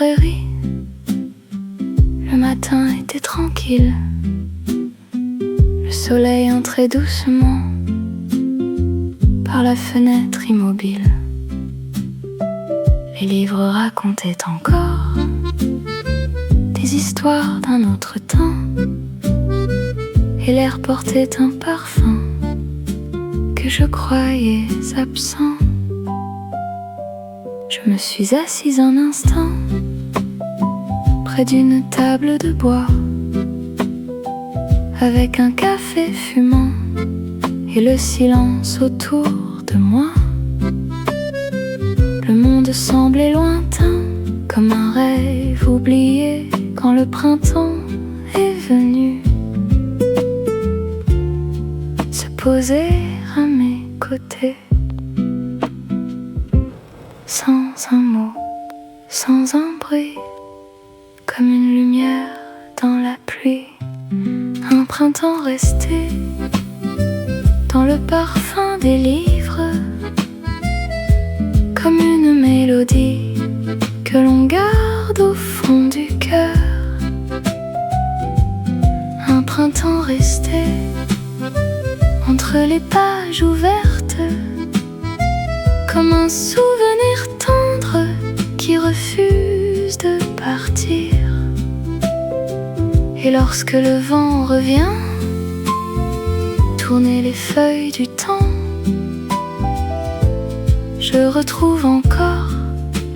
librairie. Le matin était tranquille. Le soleil entrait doucement par la fenêtre immobile. Les livres racontaient encore des histoires d'un autre temps, et l'air portait un parfum que je croyais absent. Je me suis assise un instant près d'une table de bois, avec un café fumant et le silence autour de moi. Le monde semblait lointain, comme un rêve oublié quand le printemps est venu se poser à mes côtés. Sans un mot, sans un bruit, comme une lumière dans la pluie. Un printemps resté dans le parfum des livres, comme une mélodie que l'on garde au fond du cœur. Un printemps resté entre les pages ouvertes, comme un souvenir tendre qui refuse de partir. Et lorsque le vent revient tourner les feuilles du temps, je retrouve encore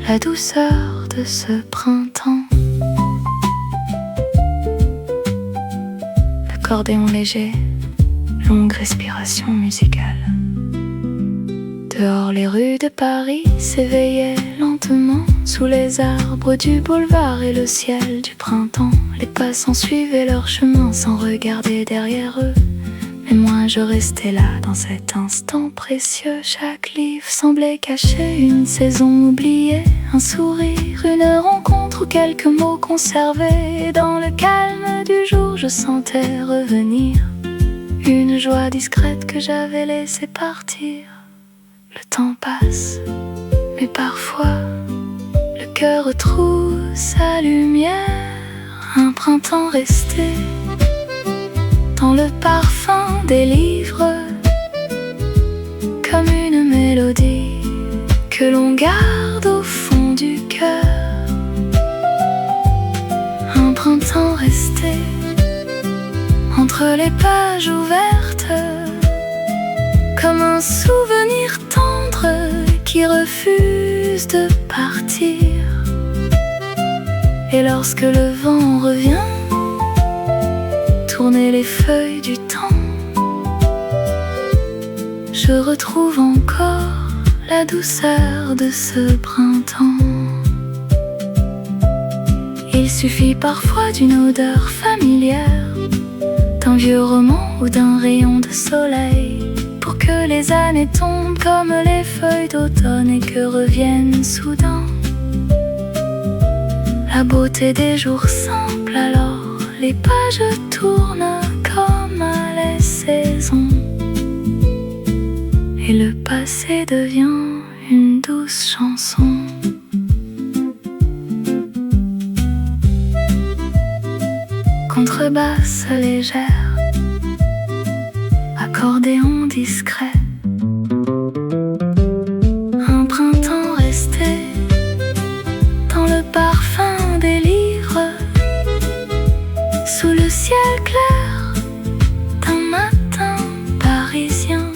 la douceur de ce printemps. L'accordéon léger, longue respiration musicale. Dehors, les rues de Paris s'éveillaient lentement sous les arbres du boulevard et le ciel du printemps. Les passants suivaient leur chemin sans regarder derrière eux. Mais moi je restais là dans cet instant précieux. Chaque livre semblait cacher une saison oubliée, un sourire, une rencontre ou quelques mots conservés. Et dans le calme du jour je sentais revenir une joie discrète que j'avais laissée partir. Le temps passe, mais parfois le cœur retrouve sa lumière. Un printemps resté dans le parfum des livres, comme une mélodie que l'on garde au fond du cœur. Un printemps resté entre les pages ouvertes, comme un souvenir tendre qui refuse de partir. Et lorsque le vent revient tourner les feuilles du temps, je retrouve encore la douceur de ce printemps. Il suffit parfois d'une odeur familière, d'un vieux roman ou d'un rayon de soleil, pour que les années tombent comme les feuilles d'automne et que revienne soudain la beauté des jours simples. Alors les pages tournent comme les saisons, et le passé devient une douce chanson. Contrebasse légère, accordéon discret. Un printemps resté dans le parfum des livres, sous le ciel clair d'un matin parisien.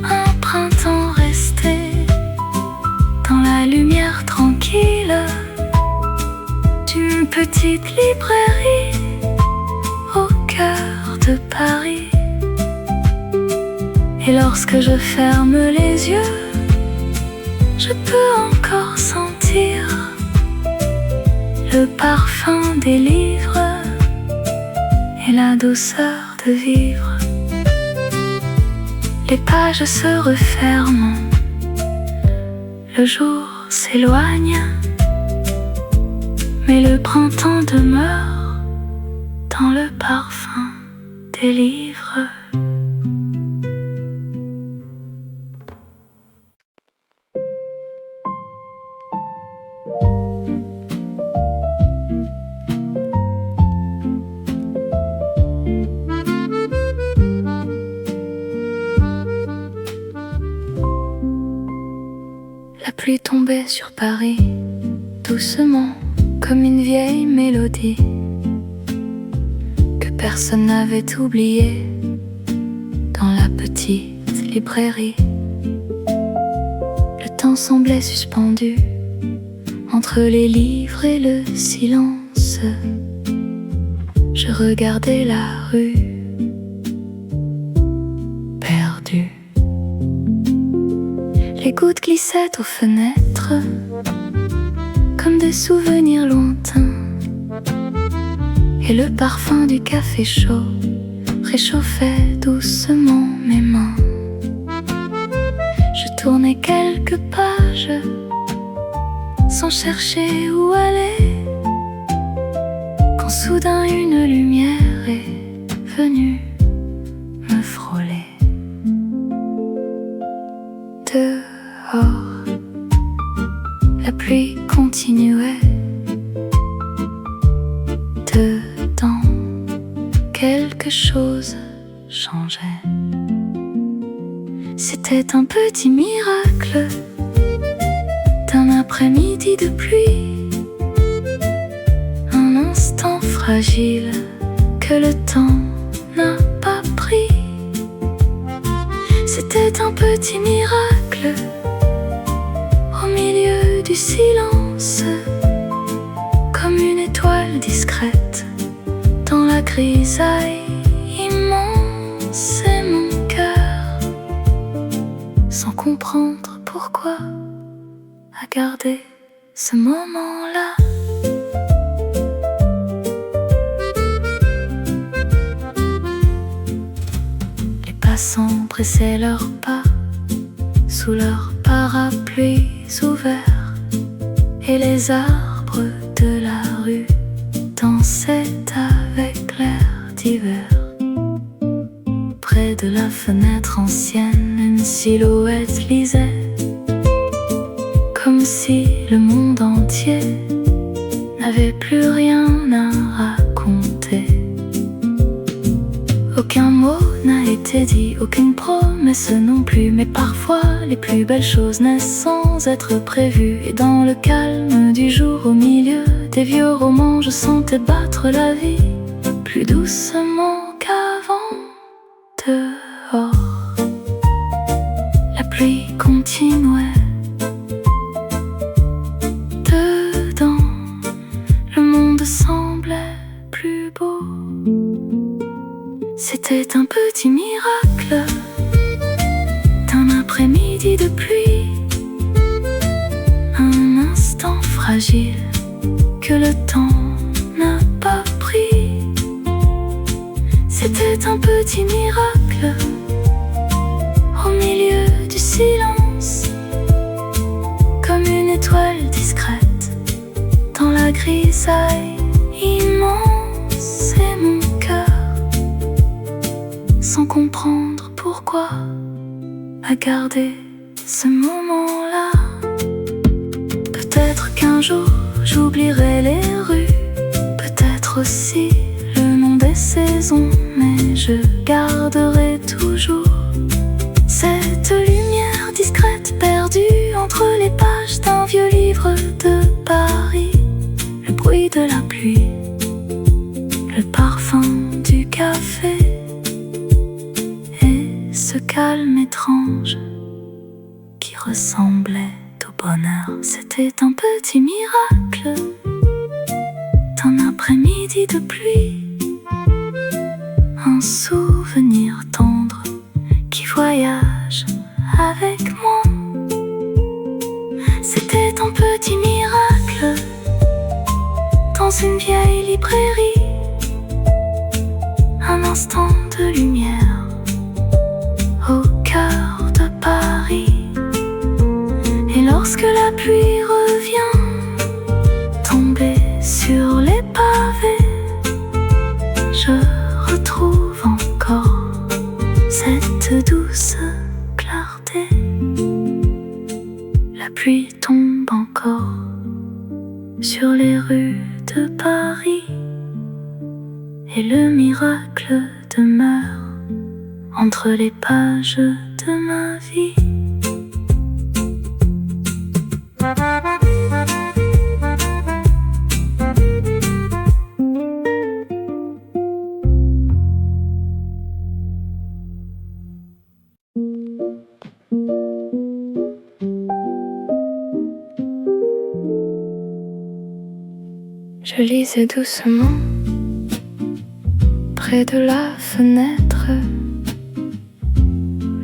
Un printemps resté dans la lumière tranquille d'une petite librairie au cœur de Paris. Et lorsque je ferme les yeux, je peux encore sentir le parfum des livres et la douceur de vivre. Les pages se referment, le jour s'éloigne, mais le printemps demeure dans le parfum des livres. pluie tombait sur Paris, doucement, comme une vieille mélodie que personne n'avait oubliée dans la petite librairie. Le temps semblait suspendu entre les livres et le silence. Je regardais la rue, perdue. Les gouttes glissaient aux fenêtres comme des souvenirs lointains, et le parfum du café chaud réchauffait doucement mes mains. Je tournais quelques pages sans chercher où aller, quand soudain une lumière est venue me frôler. Dehors, la pluie continuait. Dedans, quelque chose changeait. C'était un petit miracle d'un après-midi de pluie, un instant fragile que le temps n'a pas pris. C'était un petit miracle au milieu du silence, comme une étoile discrète dans la grisaille immense. Et mon cœur, sans comprendre pourquoi, a gardé ce moment-là. Les passants pressaient leurs pas sous leurs parapluies ouverts, et les arbres de la rue dansaient avec l'air d'hiver. Près de la fenêtre ancienne, une silhouette lisait, comme si le monde entier n'avait plus rien à raconter. Aucun mot n'a été dit, aucune promesse non plus, mais parfois les plus belles choses naissent sans être prévues. Et dans le calme du jour, au milieu des vieux romans, je sentais battre la vie plus doucement qu'avant. Dehors, la pluie continuait. Dedans, le monde semblait plus beau. C'était un petit miracle d'un après-midi de pluie, un instant fragile que le temps n'a pas pris. C'était un petit miracle au milieu du silence, comme une étoile discrète dans la grisaille immense. Et mon cœur, sans comprendre pourquoi, a gardé ce moment-là. Peut-être qu'un jour j'oublierai les rues, peut-être aussi le nom des saisons, mais je garderai toujours cette lumière discrète perdue entre les pages d'un vieux livre de Paris. Le bruit de la pluie, le parfum du café, ce calme étrange qui ressemblait au bonheur. C'était un petit miracle d'un après-midi de pluie, un souvenir tendre qui voyage avec moi. C'était un petit miracle dans une vieille librairie, un instant de lumière au cœur de Paris. Et lorsque la pluie revient tomber sur les pavés, je retrouve encore cette douce clarté. La pluie tombe encore sur les rues de Paris, et le miracle demeure entre les pages de ma vie. Je lisais doucement près de la fenêtre.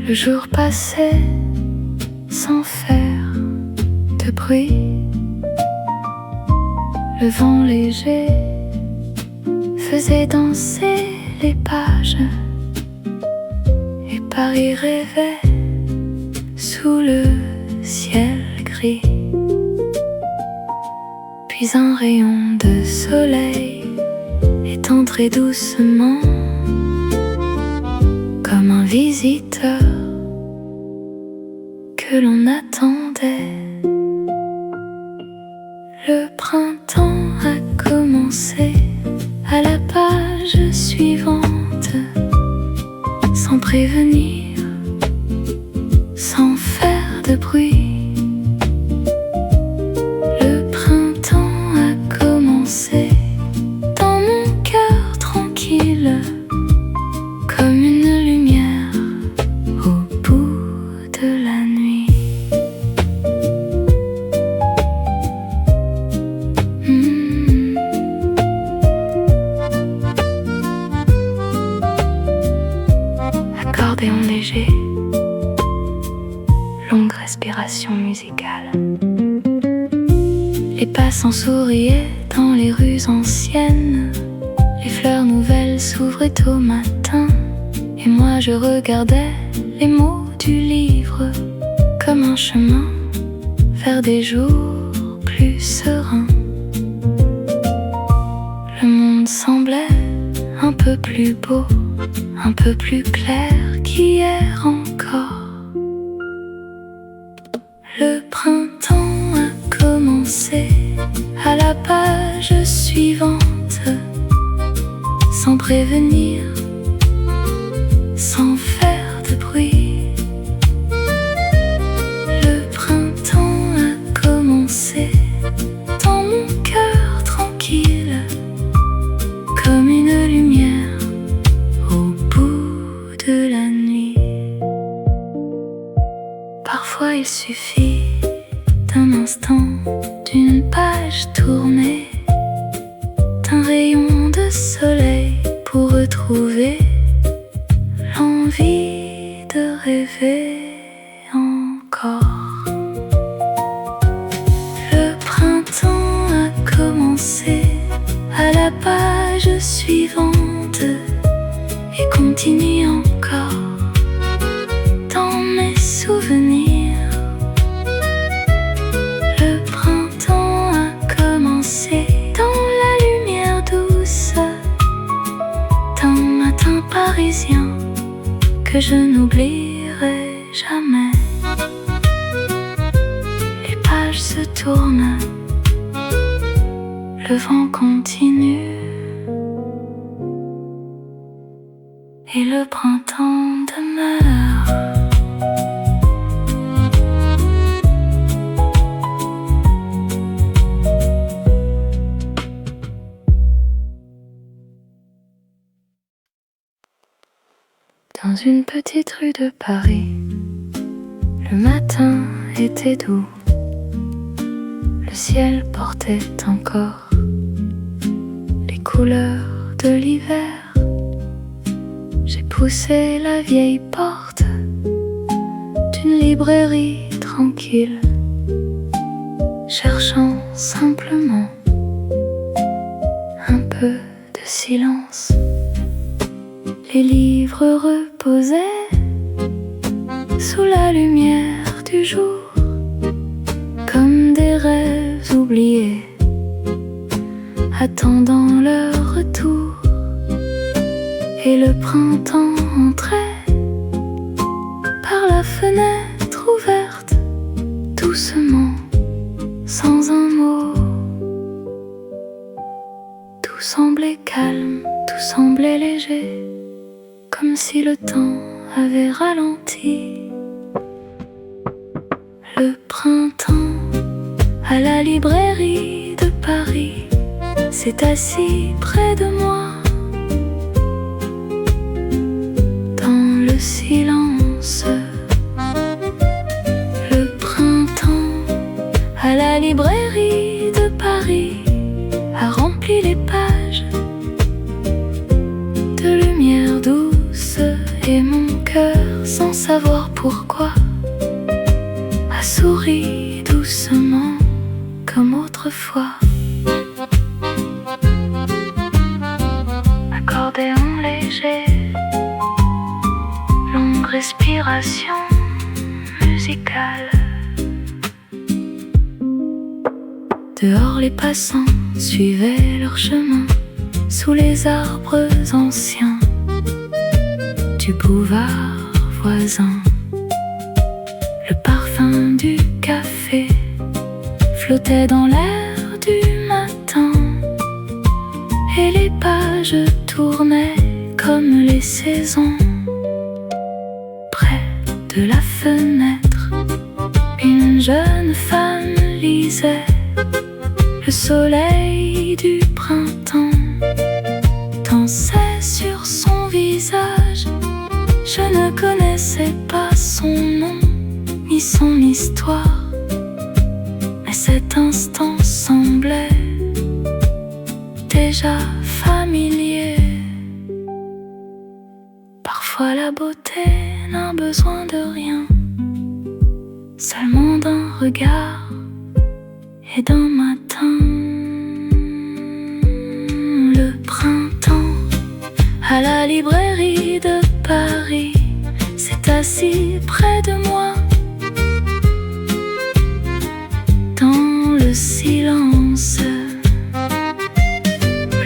Le jour passait sans faire de bruit. Le vent léger faisait danser les pages et Paris rêvait sous le ciel gris. Puis un rayon de soleil est entré doucement comme un visiteur que l'on attendait. Le printemps a commencé à la page suivante, sans prévenir, sans faire de bruit. Le printemps a commencé dans mon cœur tranquille, comme une lumière au bout de la nuit. Accordéon léger, longue respiration musicale. Les passants souriaient dans les rues anciennes. Les fleurs nouvelles s'ouvraient au matin. Et moi je regardais les mots du livre comme un chemin vers des jours plus sereins. Le monde semblait un peu plus beau, un peu plus clair qu'hier encore. Le printemps a commencé à la page suivante, sans prévenir, sans faire de bruit. Le printemps a commencé dans mon cœur tranquille, comme une lumière au bout de la nuit. Parfois il suffit d'un instant, d'une page tournée, d'un rayon de soleil pour retrouver l'envie de rêver encore. Le printemps a commencé à la page suivante et continue encore dans mes souvenirs. Le printemps a commencé dans la lumière douce d'un matin parisien que je n'oublierai jamais. Les pages se tournent, le vent continue et le printemps demeure. Dans une petite rue de Paris, le matin était doux. Le ciel portait encore les couleurs de l'hiver. J'ai poussé la vieille porte d'une librairie tranquille, cherchant simplement un peu de silence. Les livres reposaient sous la lumière du jour, comme des rêves oubliés, attendant leur retour. Et le printemps entrait par la fenêtre ouverte, doucement, sans un mot. Tout semblait calme, tout semblait léger, comme si le temps avait ralenti. Le printemps à la librairie de Paris s'est assis près de moi. Dans le silence, le printemps à la librairie de Paris a rempli remplit les pages de lumière douce, et mon cœur, sans savoir pourquoi, a souri doucement comme autrefois. Accordéon léger, longue respiration musicale. Dehors les passants suivaient leur chemin sous les arbres anciens du boulevard voisin. Le parfum du café flottait dans l'air du matin, et les pages tournaient comme les saisons. Près de la fenêtre, une jeune femme lisait le soleil du printemps dansait sur son visage. Je ne connaissais pas son nom ni son histoire, mais cet instant semblait déjà familier. Parfois la beauté n'a besoin de rien, seulement d'un regard et d'un matin. Le printemps à la librairie de Paris s'est assis près de moi. Dans le silence,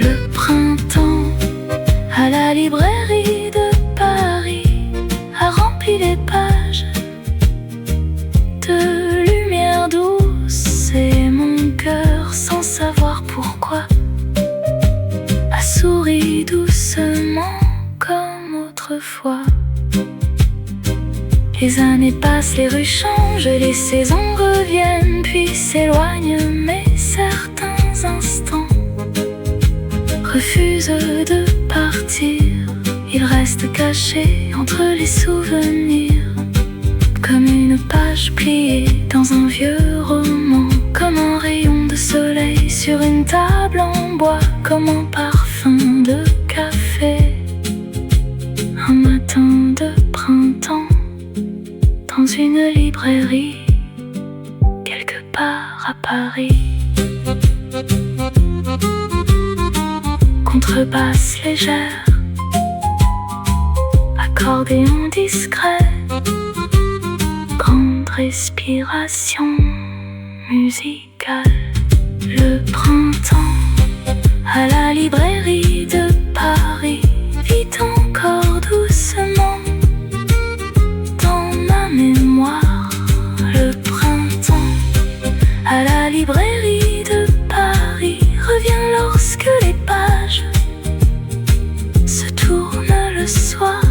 le printemps à la librairie de Paris a rempli les pages de lumière douce, et mon cœur, sans savoir pourquoi, a souri doucement comme autrefois. Les années passent, les rues changent, les saisons reviennent puis s'éloignent, mais certains instants refusent de partir. Ils restent cachés entre les souvenirs, comme une page pliée dans un vieux roman, comme un rayon de soleil sur une table en bois, comme un parfum de café. Un matin de printemps, dans une librairie, quelque part à Paris. Contrebasse légère, accordéon discret, grande respiration musicale. Le printemps à la librairie de Paris vit encore doucement dans ma mémoire. Le printemps à la librairie de Paris revient lorsque les pages se tournent le soir,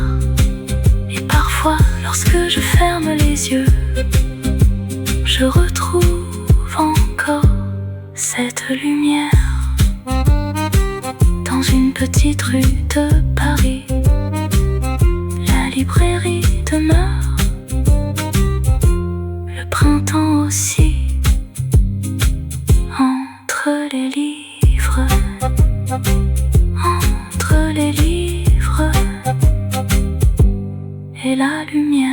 et parfois lorsque je ferme les yeux, je retrouve encore cette lumière. Dans une petite rue de Paris, la librairie demeure, le printemps aussi, entre les livres, entre les livres et la lumière.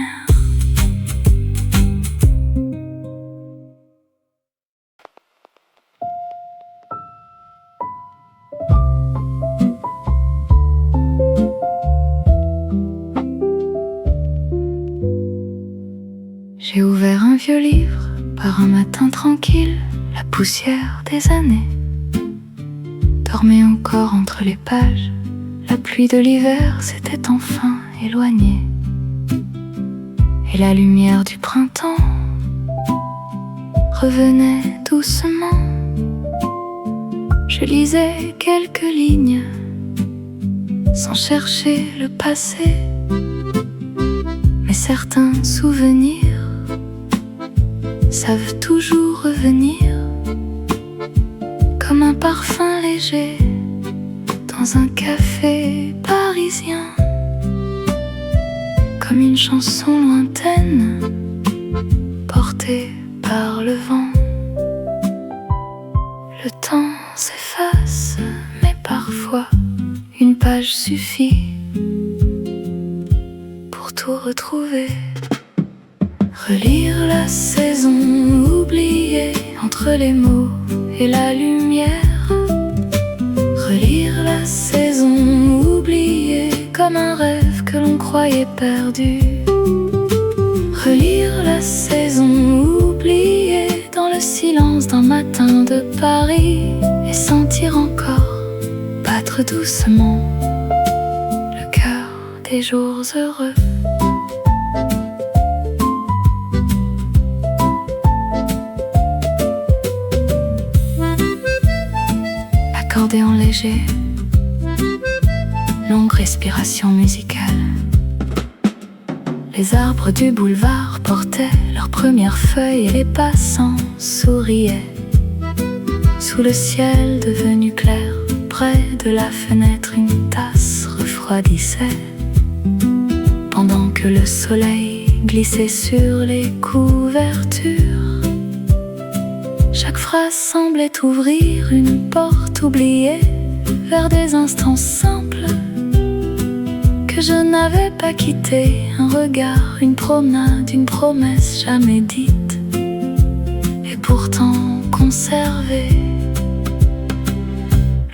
J'ai ouvert un vieux livre par un matin tranquille, la poussière des années dormait encore entre les pages, la pluie de l'hiver s'était enfin éloignée, et la lumière du printemps revenait doucement. Je lisais quelques lignes sans chercher le passé, mais certains souvenirs savent toujours revenir, comme un parfum léger dans un café parisien, comme une chanson lointaine portée par le vent. Le temps s'efface fois, une page suffit pour tout retrouver. Relire la saison oubliée entre les mots et la lumière. Relire la saison oubliée comme un rêve que l'on croyait perdu. Relire la saison oubliée dans le silence d'un matin de Paris et sentir encore battre doucement le cœur des jours heureux. Accordéon léger, longue respiration musicale. Les arbres du boulevard portaient leurs premières feuilles et les passants souriaient. Sous le ciel devenu clair, près de la fenêtre, une tasse refroidissait. Pendant que le soleil glissait sur les couvertures, chaque phrase semblait ouvrir une porte oubliée vers des instants simples que je n'avais pas quittés. Un regard, une promenade, une promesse jamais dite et pourtant conservée.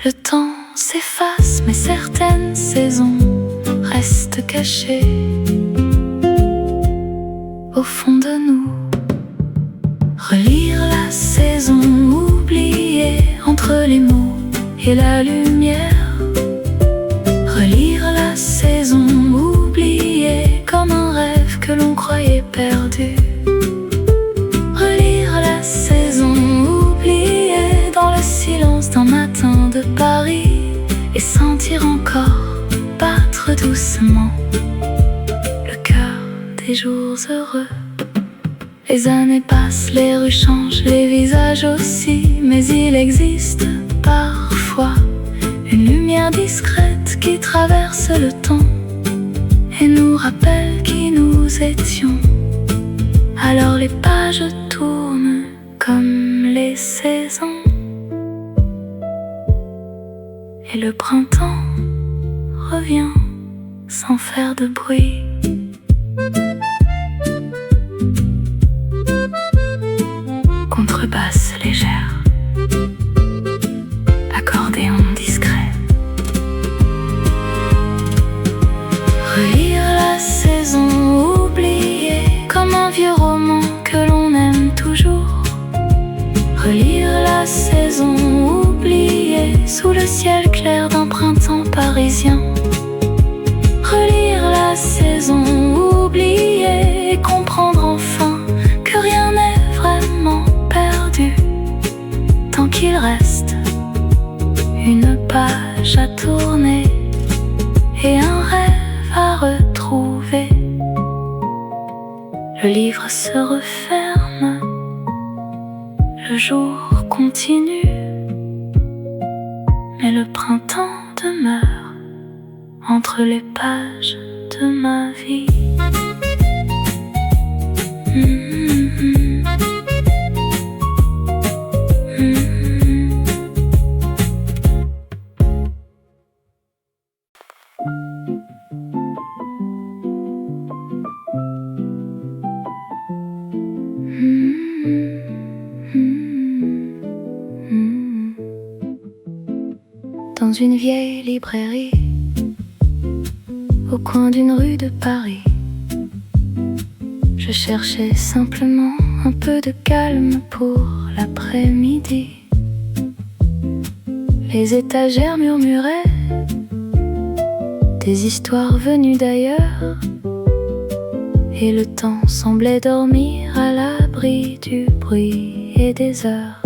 Le temps s'efface, mais certaines saisons restent cachées au fond de nous. Relire la saison oubliée entre les mots et la lumière. Relire la saison oubliée comme un rêve que l'on croyait perdu. Relire la saison oubliée dans le silence d'un matin de Paris et sentir encore battre doucement le cœur des jours heureux. Les années passent, les rues changent, les visages aussi, mais il existe parfois une lumière discrète qui traverse le temps et nous rappelle qui nous étions. Alors les pages tournent comme les saisons et le printemps revient sans faire de bruit. Contrebasse légère, accordéon discret. Relire la saison oubliée comme un vieux roman que l'on aime toujours. Relire la saison oubliée sous le ciel clair d'un printemps parisien. Relire la saison oubliée et comprendre enfin que rien n'est vraiment perdu tant qu'il reste une page à tourner et un rêve à retrouver. Le livre se referme, le jour continue, mais le printemps demeure entre les pages de ma vie. Dans une vieille librairie au coin d'une rue de Paris, je cherchais simplement un peu de calme pour l'après-midi. Les étagères murmuraient des histoires venues d'ailleurs, et le temps semblait dormir à l'abri du bruit et des heures.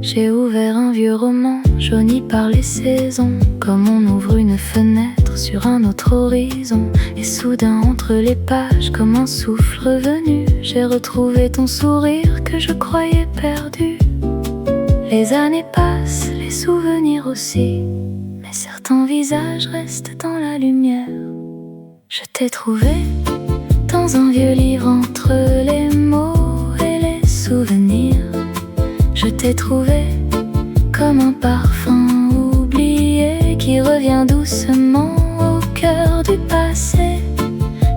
J'ai ouvert un vieux roman jauni par les saisons, comme on ouvre une fenêtre sur un autre horizon. Et soudain entre les pages, comme un souffle revenu, j'ai retrouvé ton sourire que je croyais perdu. Les années passent, les souvenirs aussi, mais certains visages restent dans la lumière. Je t'ai trouvé dans un vieux livre entre les mots et les souvenirs. Je t'ai trouvé comme un parfum qui revient doucement au cœur du passé.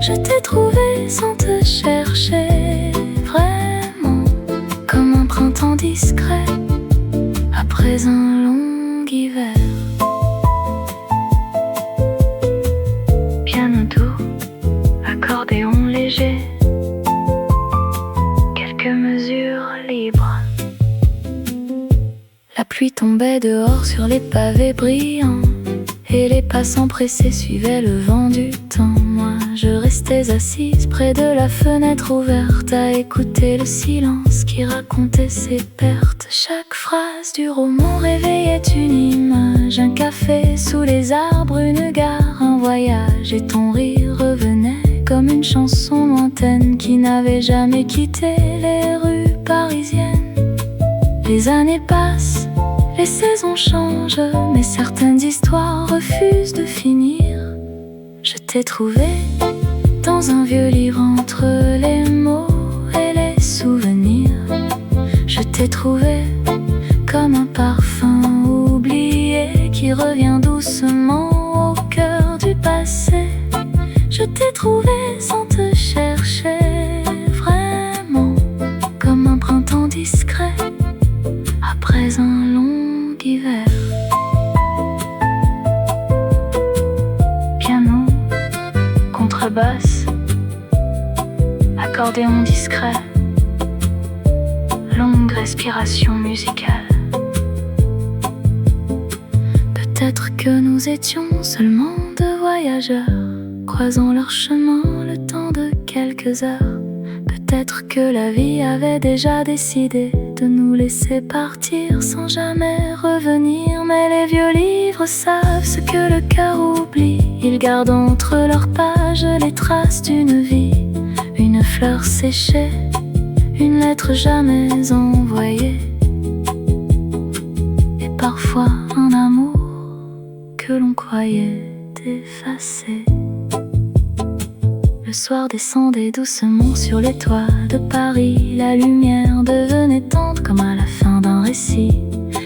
Je t'ai trouvé sans te chercher, vraiment, comme un printemps discret après un long hiver. Piano doux, accordéon léger, quelques mesures libres. La pluie tombait dehors sur les pavés brillants, et les passants pressés suivaient le vent du temps. Moi, je restais assise près de la fenêtre ouverte à écouter le silence qui racontait ses pertes. Chaque phrase du roman réveillait une image, un café sous les arbres, une gare, un voyage, et ton rire revenait comme une chanson lointaine qui n'avait jamais quitté les rues parisiennes. Les années passent, les saisons changent, mais certaines histoires refusent de finir. Je t'ai trouvé dans un vieux livre entre les mots et les souvenirs. Je t'ai trouvé comme un parfum oublié qui revient doucement au cœur du passé. Je t'ai trouvé sans te chercher, vraiment, comme un printemps discret après un long hiver. Piano, contrebasse, accordéon discret, longue respiration musicale. Peut-être que nous étions seulement deux voyageurs, croisant leur chemin le temps de quelques heures. Peut-être que la vie avait déjà décidé de nous laisser partir sans jamais revenir. Mais les vieux livres savent ce que le cœur oublie. Ils gardent entre leurs pages les traces d'une vie, une fleur séchée, une lettre jamais envoyée, et parfois un amour que l'on croyait effacé. Le soir descendait doucement sur les toits de Paris. La lumière devenait tendre comme à la fin d'un récit.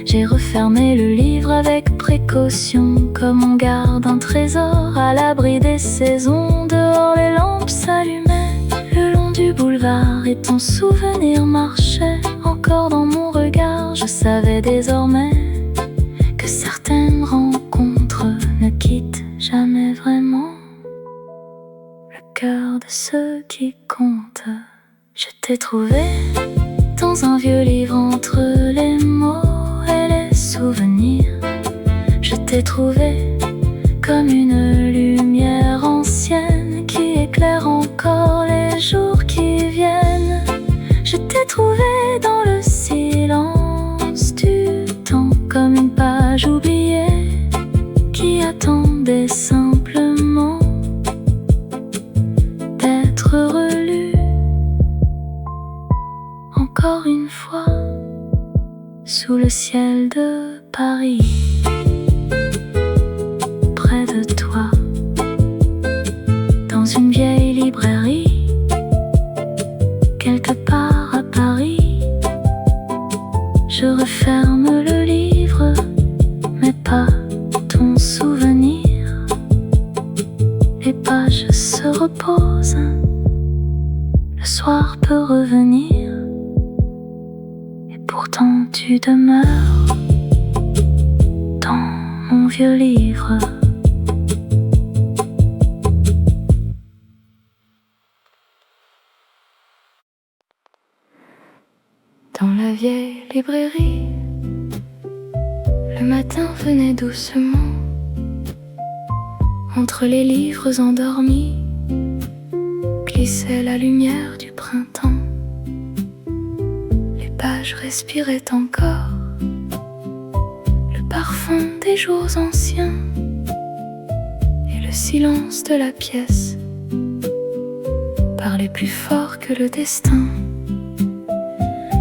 J'ai refermé le livre avec précaution, comme on garde un trésor à l'abri des saisons. Dehors les lampes s'allumaient le long du boulevard, et ton souvenir marchait encore dans mon regard. Je savais désormais que certaines rencontres ne quittent jamais vraiment le cœur de ceux qui comptent. Je t'ai trouvé dans un vieux livre entre les mots et les souvenirs. Je t'ai trouvé comme une lumière ancienne qui éclaire encore les jours qui viennent. Je t'ai trouvé dans le silence du temps, comme une page oubliée qui attendait simplement d'être relue encore une fois sous le ciel de Paris. Près de toi, dans une vieille librairie, quelque part à Paris, je referme le livre, mais pas ton souvenir. Les pages se reposent, le soir peut revenir, et pourtant tu demeures dans mon vieux livre. Dans la vieille librairie, le matin venait doucement. Entre les livres endormis glissait la lumière du printemps. Les pages respiraient encore le parfum des jours anciens, et le silence de la pièce parlait plus fort que le destin.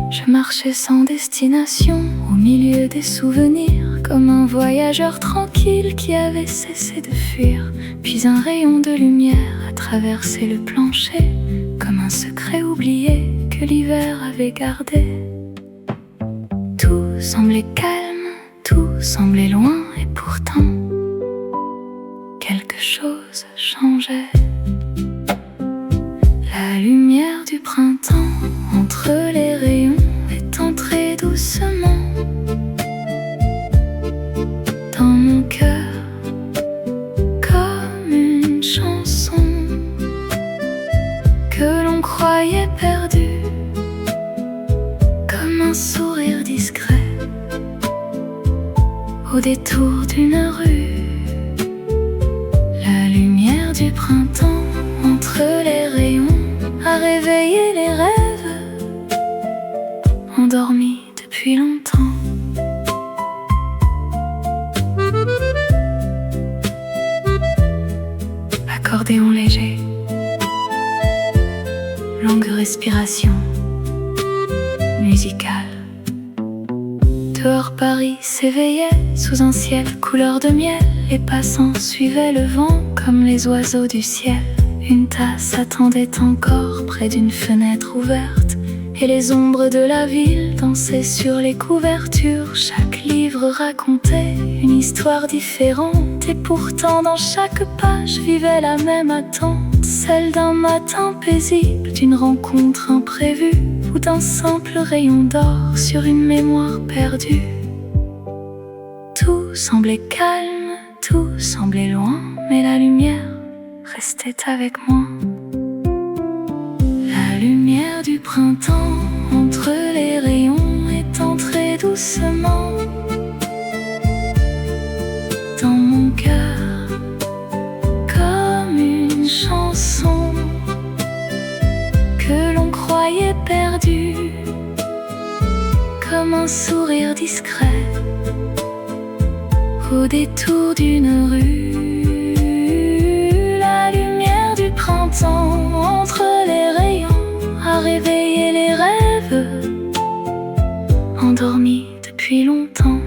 Je marchais sans destination au milieu des souvenirs, comme un voyageur tranquille qui avait cessé de fuir. Puis un rayon de lumière a traversé le plancher, comme un secret oublié que l'hiver avait gardé. Tout semblait calme, tout semblait loin, et pourtant changeait. La lumière du printemps entre les rayons est entrée doucement dans mon cœur comme une chanson que l'on croyait perdue, comme un sourire discret au détour d'une rue. La lumière du printemps entre les rayons a réveillé les rêves endormis depuis longtemps. Accordéon léger, longue respiration musicale. Dehors Paris s'éveillait sous un ciel couleur de miel. Les passants suivaient le vent comme les oiseaux du ciel. Une tasse attendait encore près d'une fenêtre ouverte, et les ombres de la ville dansaient sur les couvertures. Chaque livre racontait une histoire différente, et pourtant dans chaque page vivait la même attente, celle d'un matin paisible, d'une rencontre imprévue, ou d'un simple rayon d'or sur une mémoire perdue. Tout semblait calme, tout semblait loin, mais la lumière restait avec moi. La lumière du printemps entre les rayons est entrée doucement dans mon cœur comme une chanson que l'on croyait perdue, comme un sourire discret au détour d'une rue. La lumière du printemps entre les rayons a réveillé les rêves endormis depuis longtemps.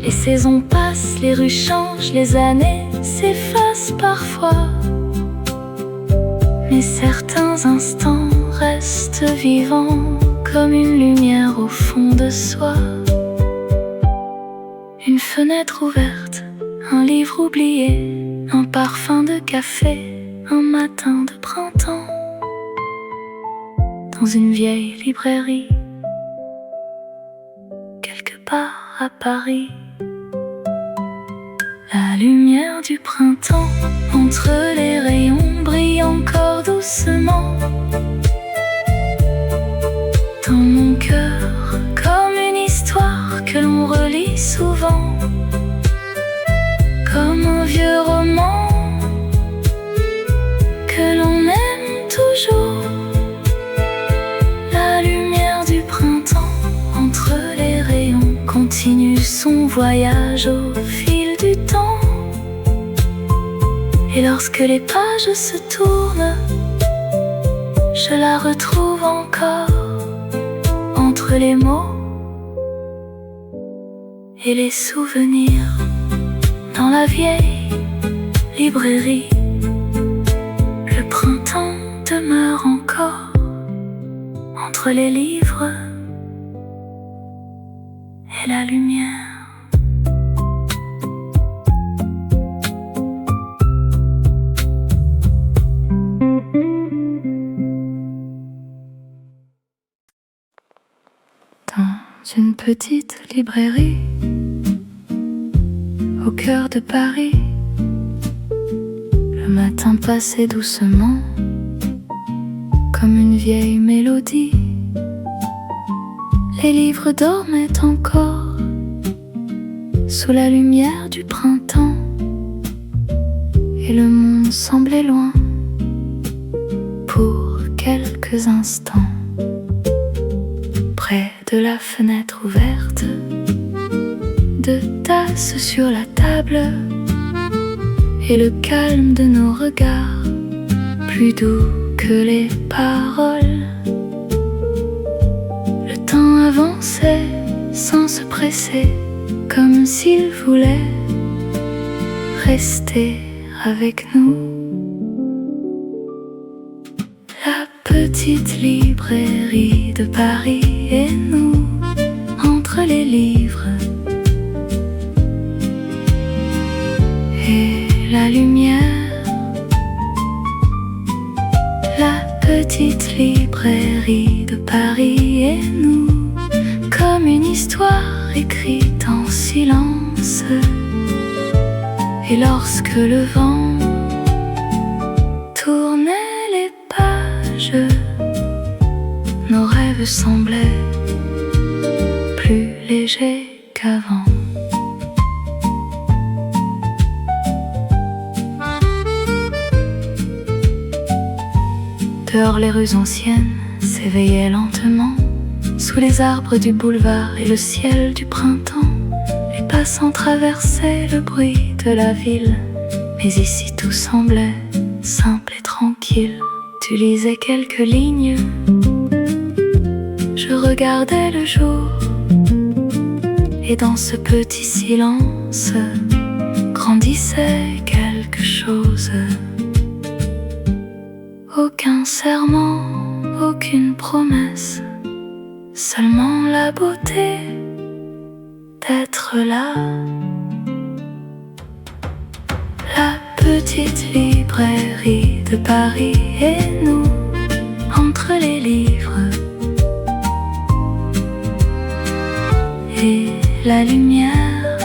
Les saisons passent, les rues changent, les années s'effacent parfois, mais certains instants restent vivants comme une lumière au fond de soi. Une fenêtre ouverte, un livre oublié, un parfum de café, un matin de printemps dans une vieille librairie quelque part à Paris. La lumière du printemps entre les rayons brille encore doucement dans mon cœur comme une histoire que l'on relit souvent, comme un vieux roman que l'on aime toujours. La lumière du printemps entre les rayons continue son voyage au fil du temps, et lorsque les pages se tournent, je la retrouve encore entre les mots et les souvenirs dans la vieille librairie. Le printemps demeure encore entre les livres et la lumière. Dans une petite librairie au cœur de Paris, le matin passait doucement comme une vieille mélodie. Les livres dormaient encore sous la lumière du printemps, et le monde semblait loin pour quelques instants. Près de la fenêtre ouverte, deux tasses sur la table, et le calme de nos regards, plus doux que les paroles. Le temps avançait sans se presser, comme s'il voulait rester avec nous. La petite librairie de Paris et nous, entre les livres et lumière. La petite librairie de Paris et nous, comme une histoire écrite en silence. Et lorsque le vent tournait les pages, nos rêves semblaient plus légers qu'avant. Dehors les rues anciennes s'éveillaient lentement, sous les arbres du boulevard et le ciel du printemps. Les passants traversaient le bruit de la ville, mais ici tout semblait simple et tranquille. Tu lisais quelques lignes, je regardais le jour, et dans ce petit silence grandissait quelque chose. Aucun serment, aucune promesse, seulement la beauté d'être là. La petite librairie de Paris et nous, entre les livres et la lumière.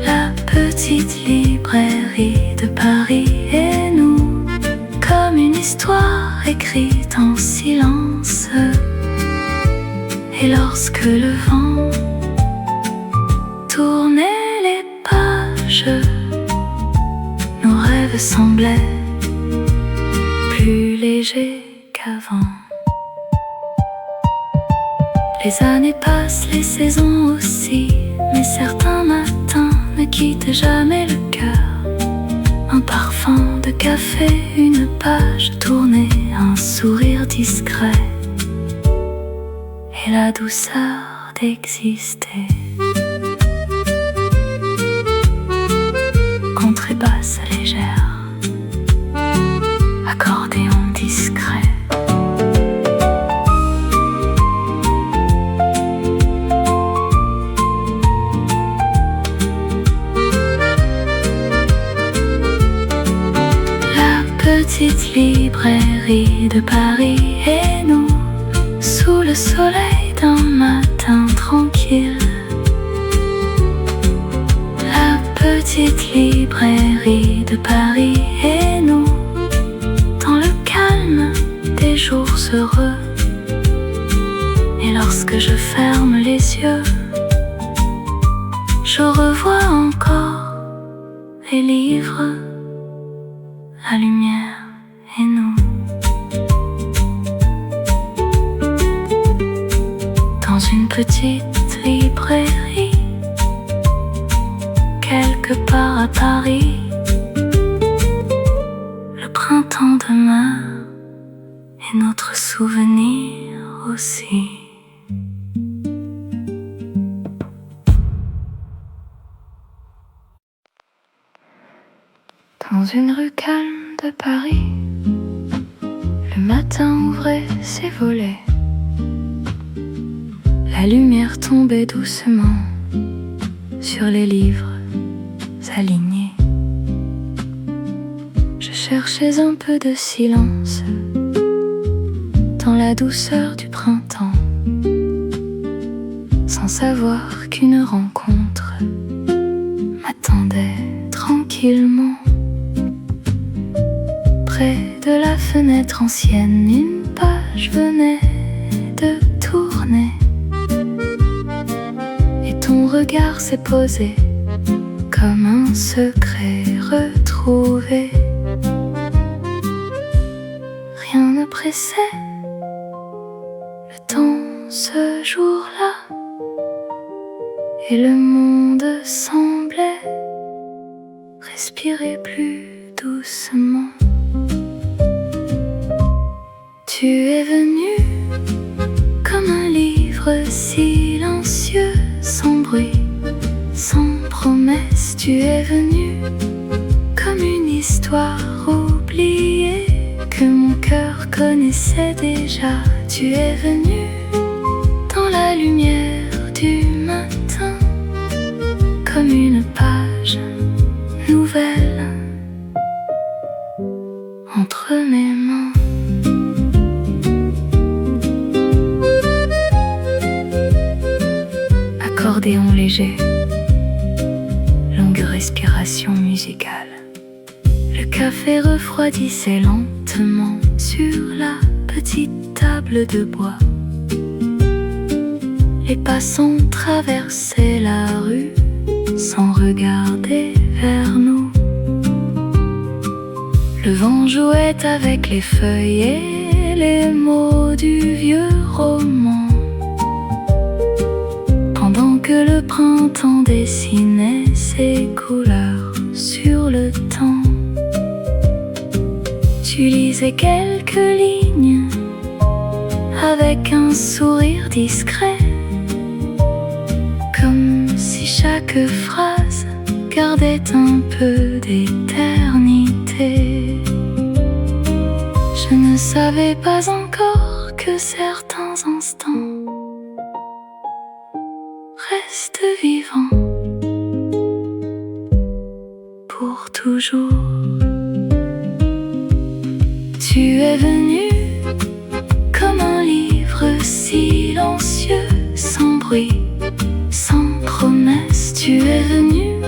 La petite librairie de Paris et nous, comme une histoire écrite en silence. Et lorsque le vent tournait les pages, nos rêves semblaient plus légers qu'avant. Les années passent, les saisons aussi, mais certains matins ne quittent jamais le cœur. Un parfum de café, une page tournée, un sourire discret et la douceur d'exister. Contrebasse légère, accordéon discret. Petite librairie de Paris et nous, sous le soleil d'un matin tranquille. La petite librairie de Paris et nous, dans le calme des jours heureux. Et lorsque je ferme les yeux, je revois encore les livres, la lumière et nous. Dans une petite librairie, quelque part à Paris, le printemps demeure et notre souvenir aussi. Dans une rue calme de Paris, le matin ouvrait ses volets. La lumière tombait doucement sur les livres alignés. Je cherchais un peu de silence dans la douceur du printemps, sans savoir qu'une rencontre m'attendait tranquillement. Près de la fenêtre ancienne, une page venait de tourner, et ton regard s'est posé comme un secret retrouvé. Rien ne pressait le temps ce jour-là, et le monde semblait respirer plus doucement. Tu es venu comme un livre silencieux, sans bruit, sans promesse. Tu es venu comme une histoire oubliée que mon cœur connaissait déjà. Tu es venu dans la lumière du matin, comme une page accordéon léger, longue respiration musicale. Le café refroidissait lentement sur la petite table de bois. Les passants traversaient la rue sans regarder vers nous. Le vent jouait avec les feuilles et les mots du vieux roman, pendant que le printemps dessinait ses couleurs sur le temps. Tu lisais quelques lignes avec un sourire discret, comme si chaque phrase gardait un peu d'éternité. Je ne savais pas encore que certains instants restent vivants pour toujours. Tu es venu comme un livre silencieux, sans bruit, sans promesse. Tu es venu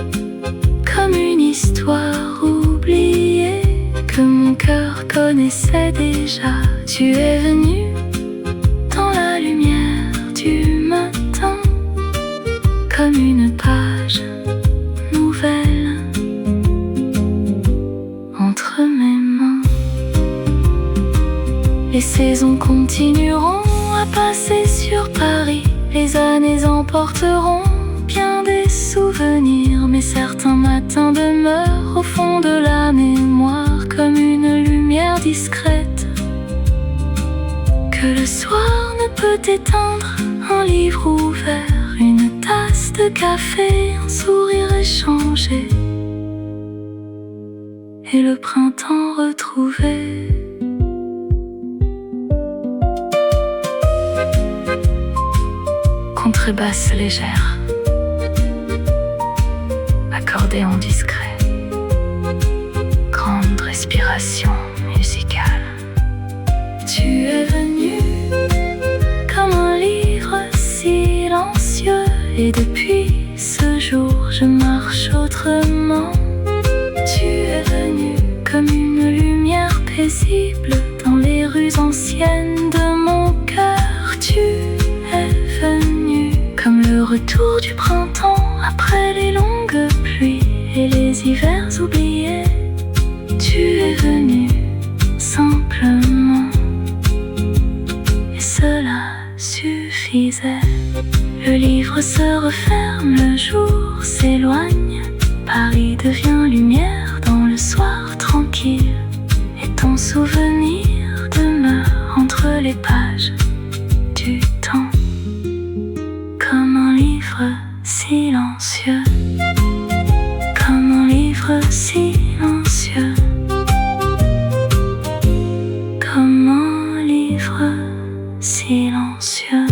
comme une histoire oubliée que mon cœur connaissait déjà. Tu es venu dans la lumière du matin, comme une page nouvelle entre mes mains. Les saisons continueront à passer sur Paris, les années emporteront bien des souvenirs, mais certains matins demeurent au fond de la mémoire comme une lumière discrète que le soir ne peut éteindre. Un livre ouvert, une tasse de café, un sourire échangé et le printemps retrouvé. Contrebasse légère, accordéon discret, grande respiration musicale. Tu es venu comme un livre silencieux, et depuis ce jour je marche autrement. Tu es venu comme une lumière paisible dans les rues anciennes de mon cœur. Tu es venu comme le retour du printemps après les longues pluies et les hivers oubliés. Tu es venu simplement, et cela suffisait. Le livre se referme, le jour s'éloigne, Paris devient lumière dans le soir tranquille, et ton souvenir demeure entre les pages du temps, comme un livre silencieux, comme un livre silencieux, comme un livre silencieux.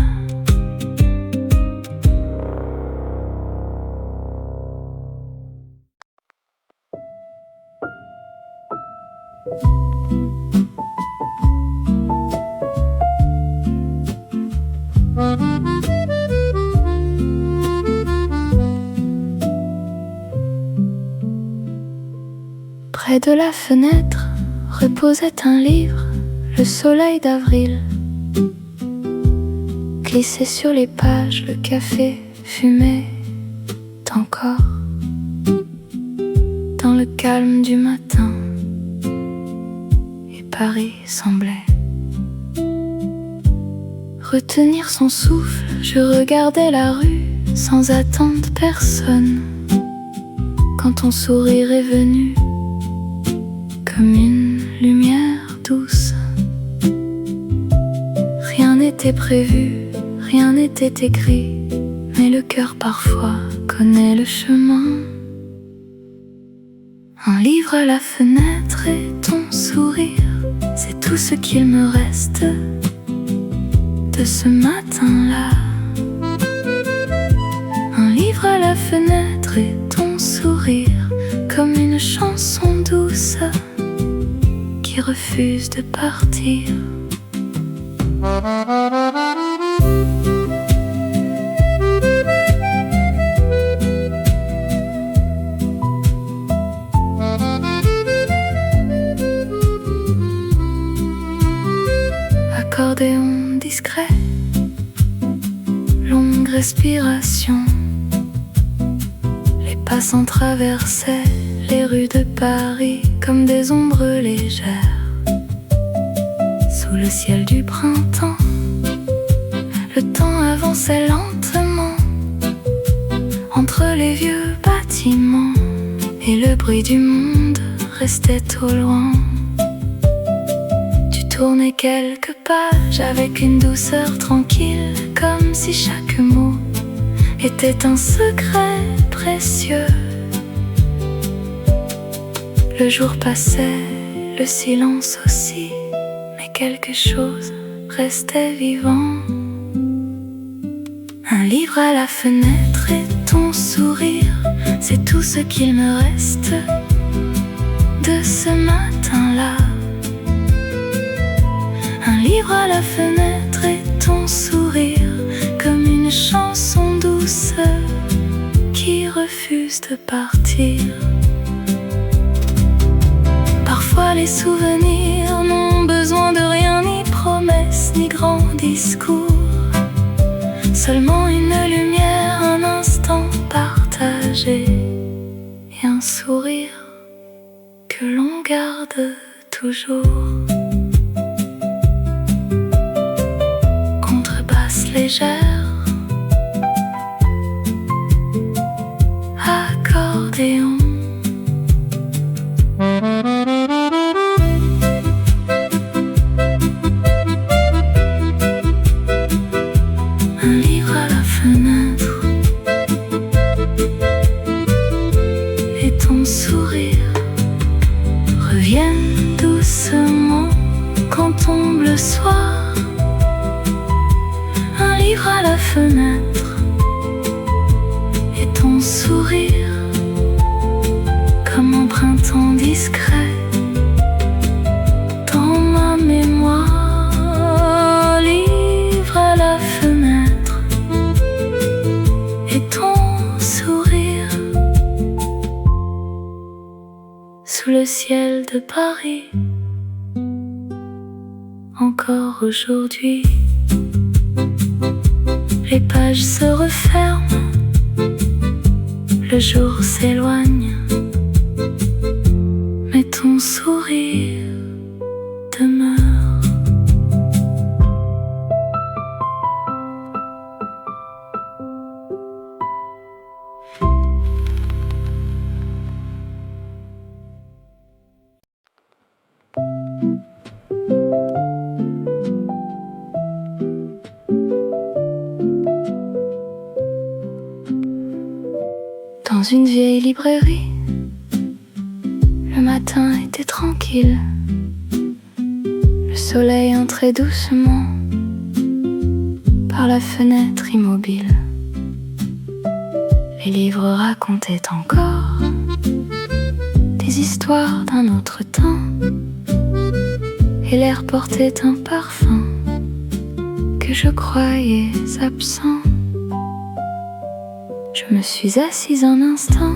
Près de la fenêtre reposait un livre, le soleil d'avril glissait sur les pages, le café fumait encore dans le calme du matin, et Paris semblait retenir son souffle. Je regardais la rue sans attendre personne, quand ton sourire est venu comme une lumière douce. Rien n'était prévu, rien n'était écrit, mais le cœur parfois connaît le chemin. Un livre à la fenêtre et ton sourire, c'est tout ce qu'il me reste de ce matin-là. Un livre à la fenêtre et ton sourire, comme une chanson douce qui refuse de partir. discret. Longue respiration. Les passants traversaient les rues de Paris comme des ombres légères. Sous le ciel du printemps, le temps avançait lentement entre les vieux bâtiments, et le bruit du monde restait au loin. Tu tournais quelques pages avec une douceur tranquille, comme si chaque mot était un secret précieux. Le jour passait, le silence aussi, mais quelque chose restait vivant. Un livre à la fenêtre et ton sourire, c'est tout ce qu'il me reste de ce matin-là. Un livre à la fenêtre et ton sourire, comme une chanson douce qui refuse de partir. Parfois les souvenirs n'ont besoin de rien, ni promesses, ni grands discours. Seulement une lumière, un instant partagé et un sourire que l'on garde toujours. Contrebasse légère, accordéon. Un livre à la fenêtre et ton sourire reviennent doucement quand tombe le soir. Un livre à la fenêtre et ton sourire, comme un printemps discret dans ma mémoire. Livre à la fenêtre et ton sourire, sous le ciel de Paris. Encore aujourd'hui, les pages se referment, le jour s'éloigne, mais ton sourire demeure. Dans une vieille librairie, le matin était tranquille. Le soleil entrait doucement par la fenêtre immobile. Les livres racontaient encore des histoires d'un autre temps, et l'air portait un parfum que je croyais absent. Je me suis assise un instant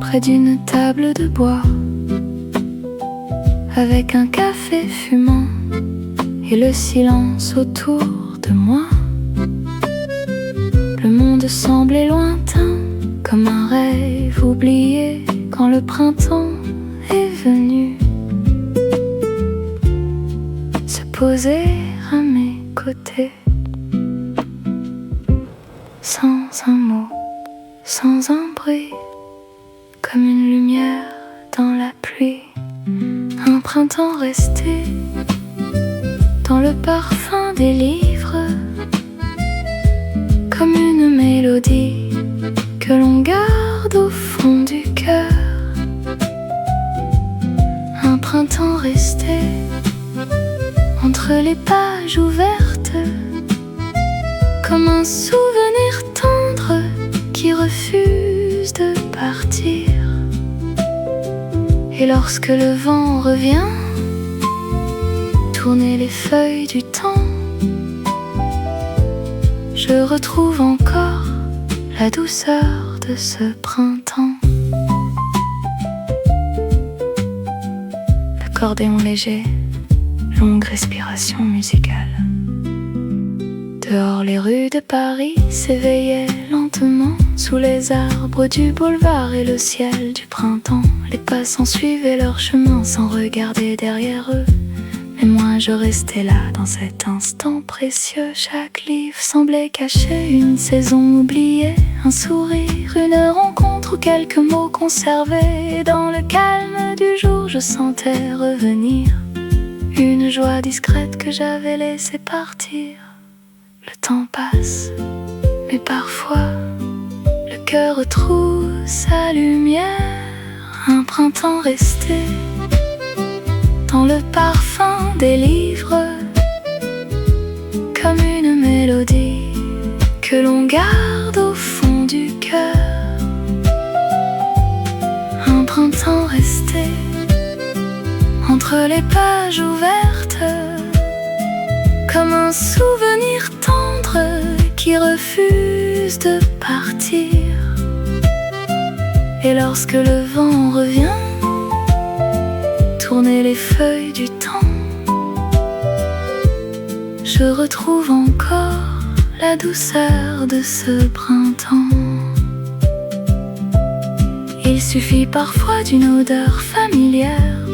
près d'une table de bois, avec un café fumant et le silence autour de moi. Le monde semblait lointain, comme un rêve oublié quand le printemps est venu se poser à mes côtés. Sans un mot, sans un bruit, comme une lumière dans la pluie. Un printemps resté dans le parfum des livres, comme une mélodie que l'on garde au fond du cœur. Un printemps resté entre les pages ouvertes, comme un souvenir tendre qui refuse de partir. Et lorsque le vent revient tourner les feuilles du temps, je retrouve encore la douceur de ce printemps. L'accordéon léger, longue respiration musicale. Dehors les rues de Paris s'éveillaient lentement sous les arbres du boulevard et le ciel du printemps. Les passants suivaient leur chemin sans regarder derrière eux. Mais moi je restais là dans cet instant précieux. Chaque livre semblait cacher une saison oubliée, un sourire, une rencontre ou quelques mots conservés. Et dans le calme du jour je sentais revenir une joie discrète que j'avais laissée partir. Le temps passe, mais parfois le cœur retrouve sa lumière. Un printemps resté dans le parfum des livres, comme une mélodie que l'on garde au fond du cœur. Un printemps resté entre les pages ouvertes, comme un souvenir tendre qui refuse de partir. Et lorsque le vent revient tourner les feuilles du temps, je retrouve encore la douceur de ce printemps. Il suffit parfois d'une odeur familière,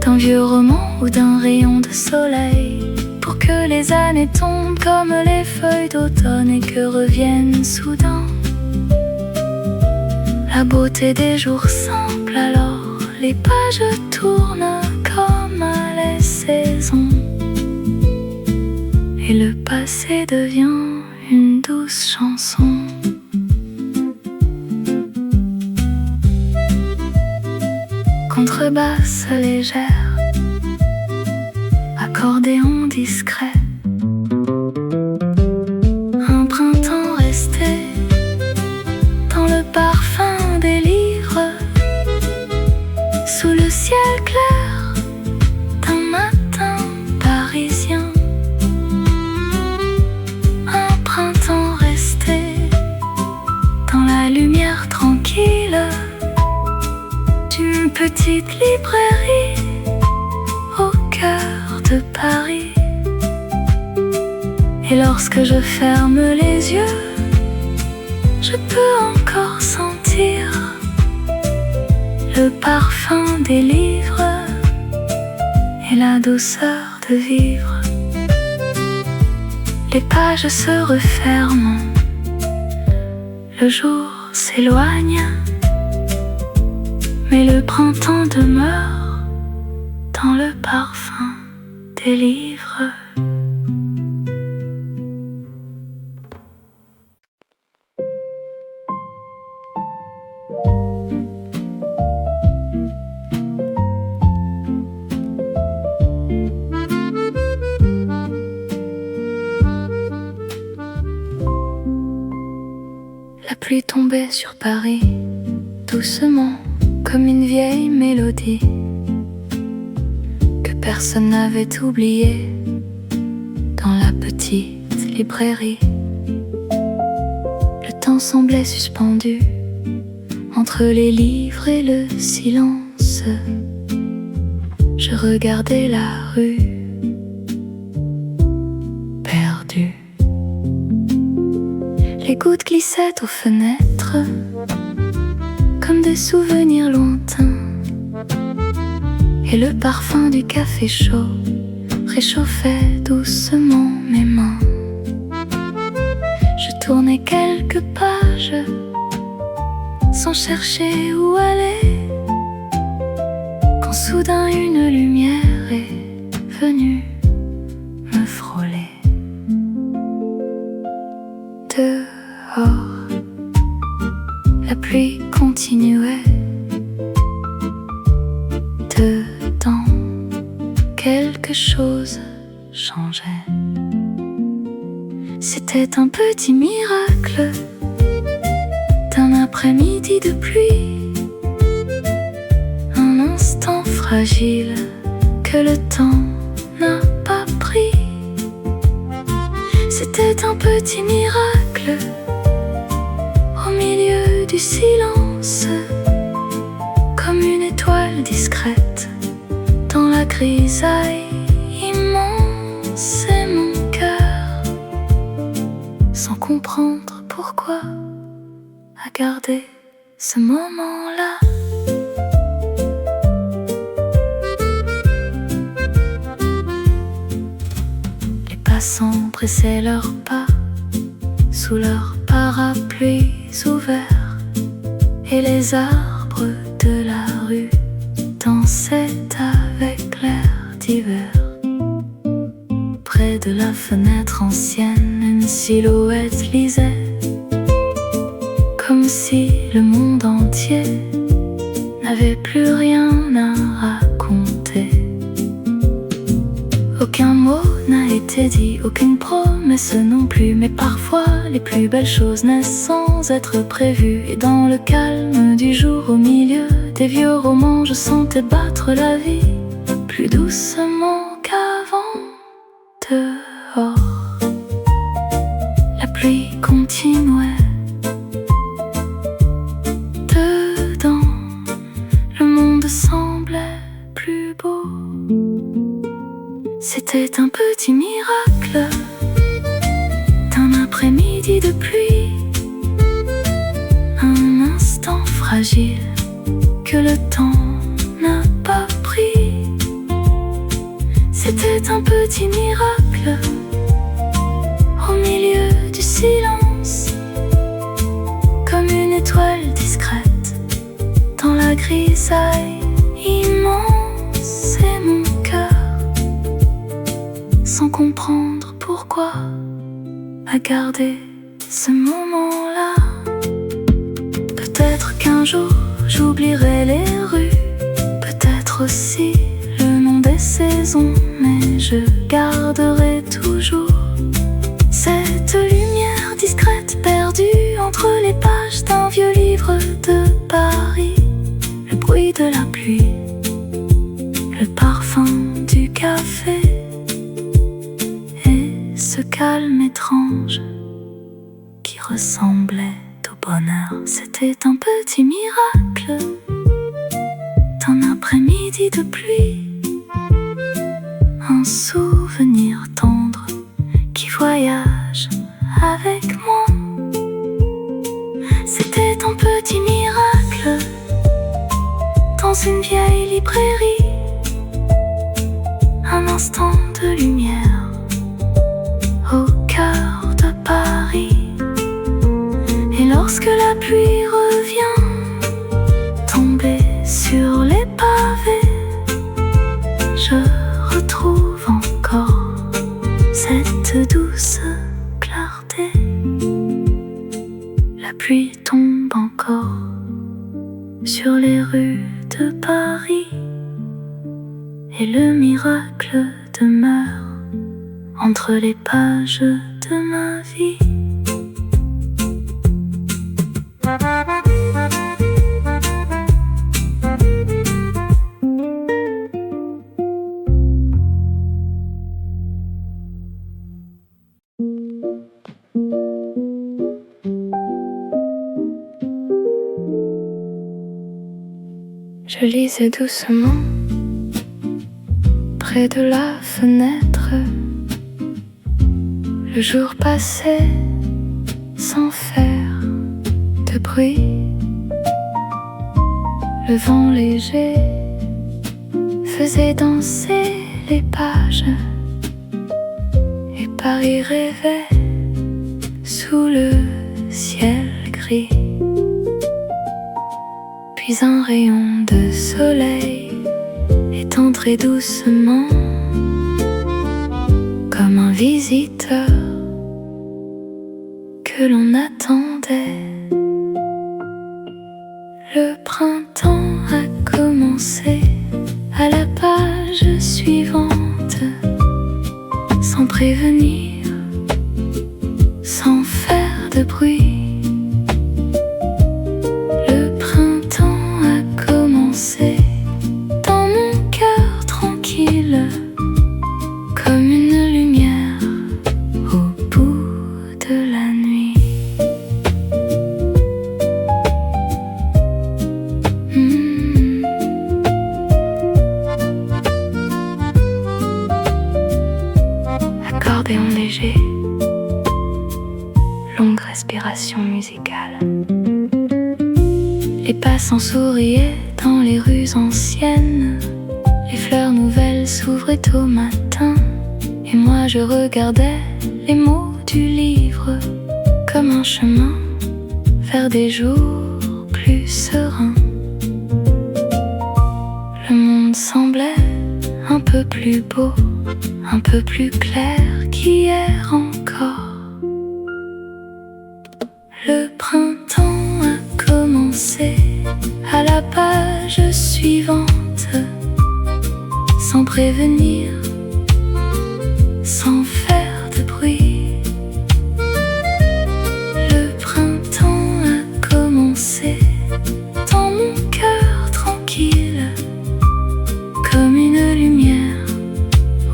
d'un vieux roman ou d'un rayon de soleil, pour que les années tombent comme les feuilles d'automne et que revienne soudain la beauté des jours simples. Alors les pages tournent comme les saisons et le passé devient une douce chanson. Contrebasse légère, accordéon discret, un printemps resté dans le parfum des livres, sous le ciel clair d'un matin parisien. Un printemps resté dans la lumière tranquille d'une petite librairie au cœur de Paris. Et lorsque je ferme les yeux, je peux encore sentir le parfum des livres et la douceur de vivre. Les pages se referment, le jour s'éloigne, mais le printemps demeure dans le parfum des livres. La pluie tombait sur Paris, doucement, comme une vieille mélodie que personne n'avait oubliée dans la petite librairie. Le temps semblait suspendu entre les livres et le silence. Je regardais la rue, perdue. Les gouttes glissaient aux fenêtres comme des souvenirs lointains, et le parfum du café chaud réchauffait doucement mes mains. Je tournais quelques pages sans chercher où aller, quand soudain une lumière est venue me frôler. Dehors, la pluie continuait. Dedans, quelque chose changeait. C'était un petit miracle d'un après-midi de pluie, un instant fragile que le temps n'a pas pris. C'était un petit miracle au milieu du silence, comme une étoile discrète dans la grisaille immense. Et mon cœur comprendre pourquoi, à garder ce moment-là. Les passants pressaient leurs pas sous leurs parapluies ouverts, et les arbres de la rue dansaient avec l'air d'hiver. Près de la fenêtre ancienne, une silhouette lisait, comme si le monde entier n'avait plus rien à raconter. Aucun mot n'a été dit, aucune promesse non plus, mais parfois les plus belles choses naissent sans être prévues. Et dans le calme du jour, au milieu des vieux romans, je sentais battre la vie plus doucement qu'avant. Dehors, la pluie continuait. Dedans, le monde semblait plus beau. C'était un petit miracle d'un après-midi de pluie, un instant fragile que le temps n'a pas pris. C'était un petit miracle au milieu du silence, comme une étoile discrète dans la grisaille immense. Et mon cœur, sans comprendre pourquoi, a gardé ce moment-là. Peut-être qu'un jour j'oublierai les rues, peut-être aussi le nom des saisons, mais je garderai toujours cette lumière discrète perdue entre les pages d'un vieux livre de Paris. Le bruit de la pluie, le parfum du café et ce calme étrange qui ressemblait au bonheur. C'était un petit miracle d'un après-midi de pluie, un souvenir tendre qui voyage avec moi. C'était un petit miracle dans une vieille librairie, un instant de lumière au cœur de Paris. Et lorsque la pluie revient tomber sur les pavés, je retrouve encore cette douce clarté. La pluie tombe encore sur les rues de Paris, et le miracle demeure entre les pages de ma vie. Je lisais doucement près de la fenêtre. Le jour passait sans faire de bruit. Le vent léger faisait danser les pages, et Paris rêvait sous le ciel gris. Puis un rayon de soleil est entré doucement, comme un visiteur que l'on attendait. Le printemps a commencé à la page suivante, sans prévenir, sans faire de bruit. Dans mon cœur tranquille, comme une lumière au bout de la nuit. Accordéon léger. inspiration musicale. Les passants souriaient dans les rues anciennes, les fleurs nouvelles s'ouvraient au matin, et moi je regardais les mots du livre comme un chemin vers des jours plus sereins. Le monde semblait un peu plus beau, un peu plus clair qu'hier encore. Le printemps a commencé à la page suivante, sans prévenir, sans faire de bruit. Le printemps a commencé dans mon cœur tranquille, comme une lumière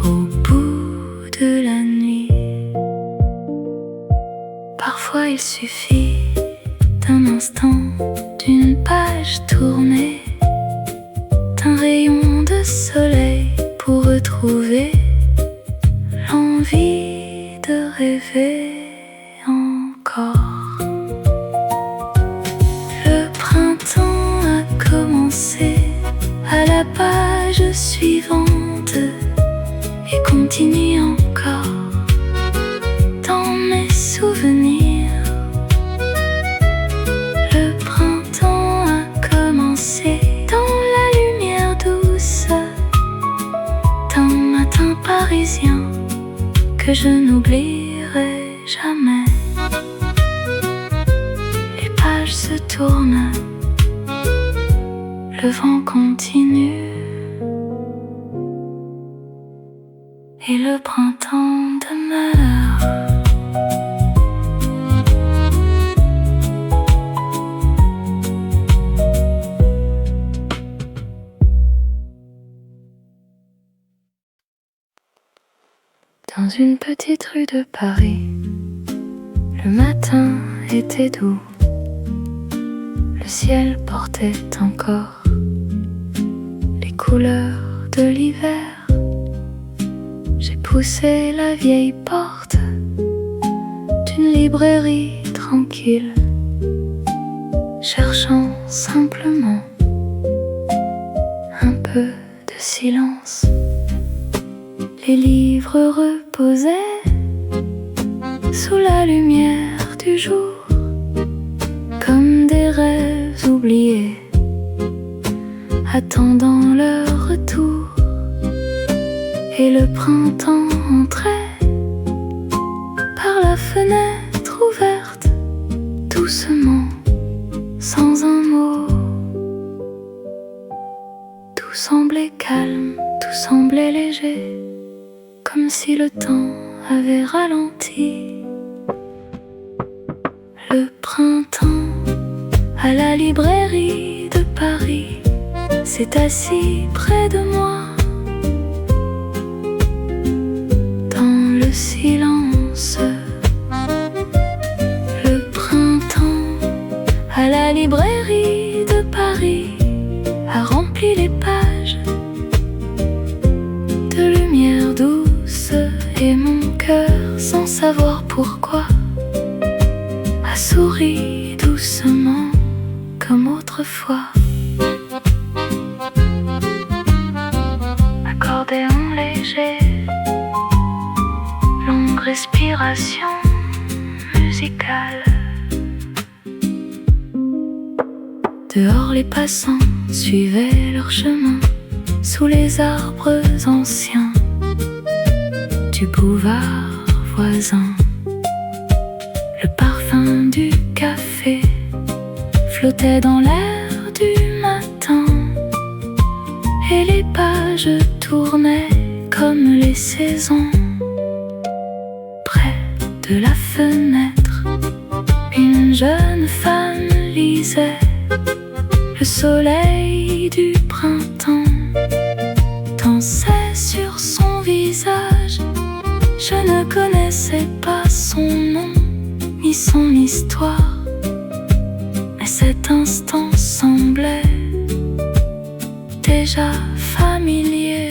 au bout de la nuit. Parfois il suffit d'un instant, d'une page tournée, d'un rayon de soleil pour retrouver l'envie de rêver encore. Le printemps a commencé à la page suivante et continue encore dans mes souvenirs. Le printemps a commencé dans la lumière douce d'un matin parisien que je n'oublierai jamais. Les pages se tournent, le vent continue, et le printemps demeure. Dans une petite rue de Paris, le matin était doux. Le ciel portait encore les couleurs de l'hiver. J'ai poussé la vieille porte d'une librairie tranquille, cherchant simplement un peu de silence. Les livres reposaient sous la lumière du jour, comme des rêves oubliés, attendant leur retour. Et le printemps entrait par la fenêtre ouverte, doucement, sans un mot. Tout semblait calme, tout semblait léger, comme si le temps avait ralenti. Le printemps, à la librairie de Paris, s'est assis près de moi. Dans le silence, le printemps, à la librairie de Paris, a rempli les pages de lumière douce, et mon cœur, sans savoir pourquoi, a souri doucement comme autrefois. Accordéon léger, longue respiration musicale. Dehors les passants suivaient leur chemin sous les arbres anciens du boulevard voisin. Le parfum du café flottait dans l'air du matin, et les pages tournaient comme les saisons. Près de la fenêtre, une jeune femme lisait. Le soleil du printemps dansait sur son visage. Je ne connaissais pas son nom ni son histoire, mais cet instant semblait déjà familier.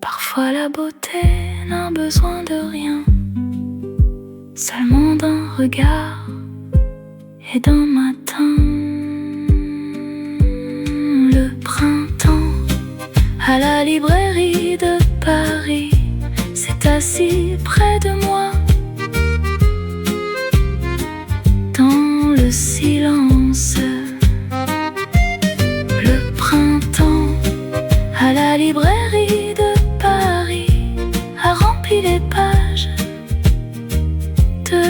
Parfois la beauté n'a besoin de rien, seulement d'un regard et d'un matin. Le printemps à la librairie de Paris s'est assis près de moi. Dans le silence, le printemps à la librairie de Paris a rempli les pages de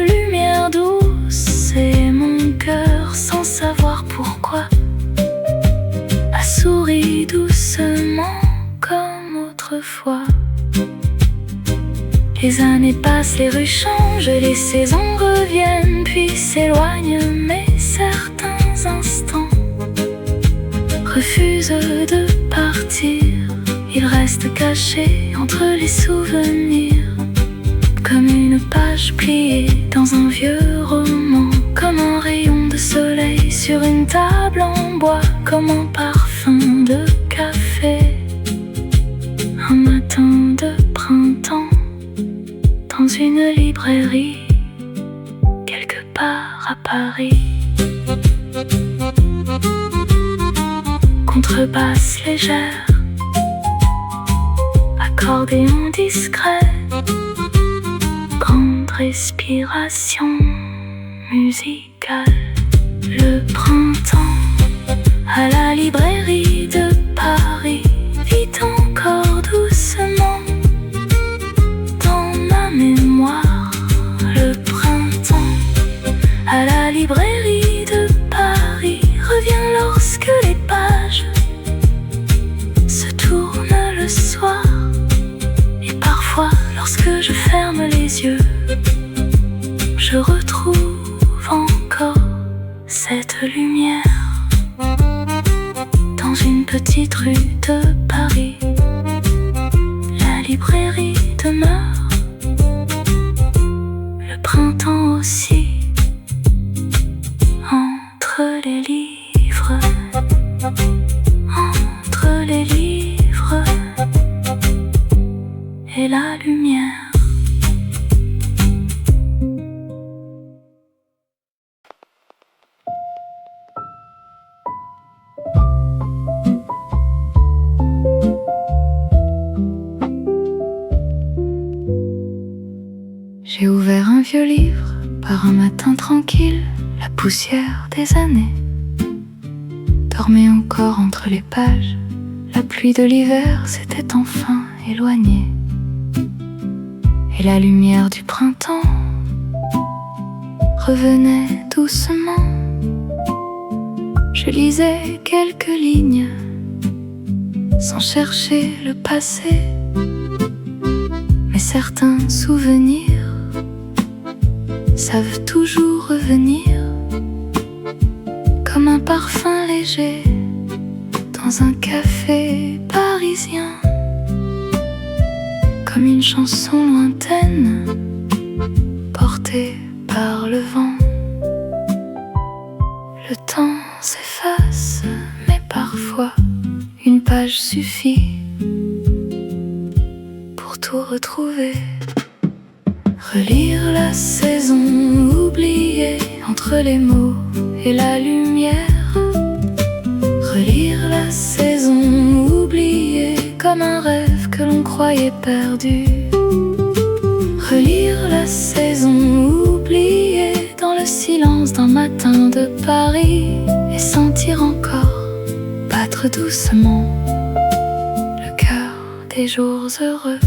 lumière douce et mon cœur, sans savoir pourquoi, a souri doucement comme autrefois. Les années passent, les rues changent, les saisons reviennent puis s'éloignent, mais certains instants refusent de partir. Ils restent cachés entre les souvenirs, comme une page pliée dans un vieux roman, comme un rayon de soleil sur une table en bois, comme un parfum de café. Un matin de printemps dans une librairie quelque part à Paris. Contrebasse légère, accordéon discret, grande respiration musicale. Le printemps à la librairie de Paris vit encore doucement dans ma mémoire. Le printemps à la librairie de Paris revient lorsque les pages se tournent le soir, et parfois lorsque je ferme les yeux, je retrouve encore cette lumière. Dans une petite rue de Paris, la librairie demeure, le printemps aussi, entre les livres, entre les livres et la lumière. J'ai ouvert un vieux livre par un matin tranquille, la poussière des années dormait encore entre les pages, la pluie de l'hiver s'était enfin éloignée, et la lumière du printemps revenait doucement. Je lisais quelques lignes sans chercher le passé, mais certains souvenirs savent toujours revenir, comme un parfum léger dans un café parisien, comme une chanson lointaine portée par le vent. Le temps s'efface, mais parfois une page suffit pour tout retrouver. Relire la saison oubliée entre les mots et la lumière. Relire la saison oubliée comme un rêve que l'on croyait perdu. Relire la saison oubliée dans le silence d'un matin de Paris, et sentir encore battre doucement le cœur des jours heureux.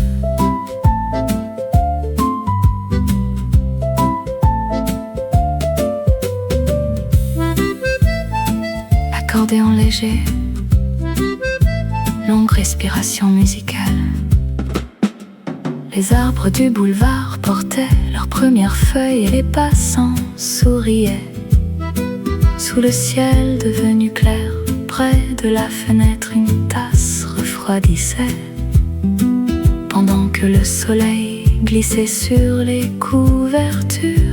Accordéon léger, longue respiration musicale. Les arbres du boulevard portaient leurs premières feuilles et les passants souriaient. Sous le ciel devenu clair, près de la fenêtre, une tasse refroidissait, pendant que le soleil glissait sur les couvertures.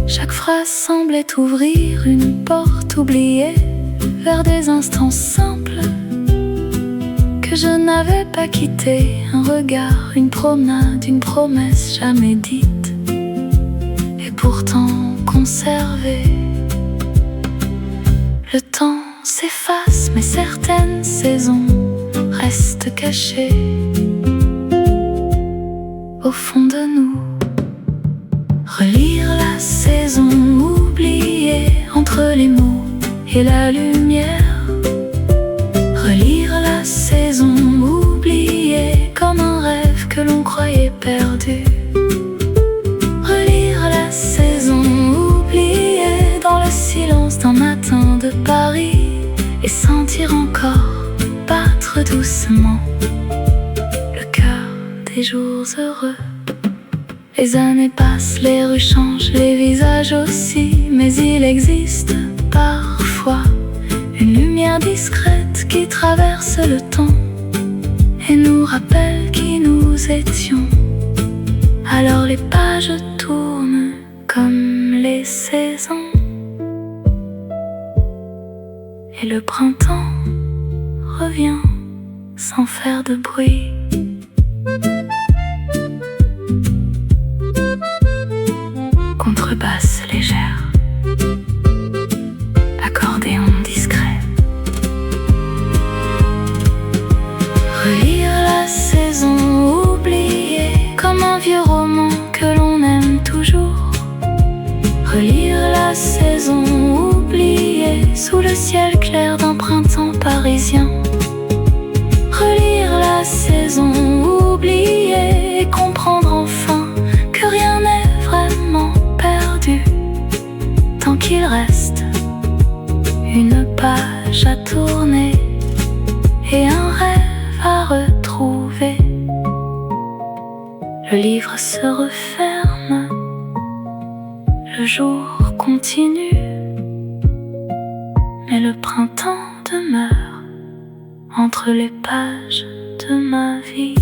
Chaque phrase semblait ouvrir une porte oubliée vers des instants simples que je n'avais pas quittés. Un regard, une promenade, une promesse jamais dite. certaines saisons restent cachées au fond de nous. Relire la saison oubliée entre les mots et la lumière. Relire la saison oubliée comme un rêve que l'on croyait perdu. Relire la saison oubliée dans le silence d'un matin de Paris et sentir encore battre doucement le cœur des jours heureux. Les années passent, les rues changent, les visages aussi, mais il existe parfois une lumière discrète qui traverse le temps et nous rappelle qui nous étions. Alors les pages tournent comme les saisons et le printemps revient sans faire de bruit. Contrebasse légère, accordéon discret. Relire la saison oubliée comme un vieux roman que l'on aime toujours. Relire la saison oubliée sous le ciel clair d'un printemps parisien. Relire la saison oubliée et comprendre enfin que rien n'est vraiment perdu tant qu'il reste une page à tourner et un rêve à retrouver. Le livre se referme, le jour continue, mais le printemps demeure entre les pages de ma vie.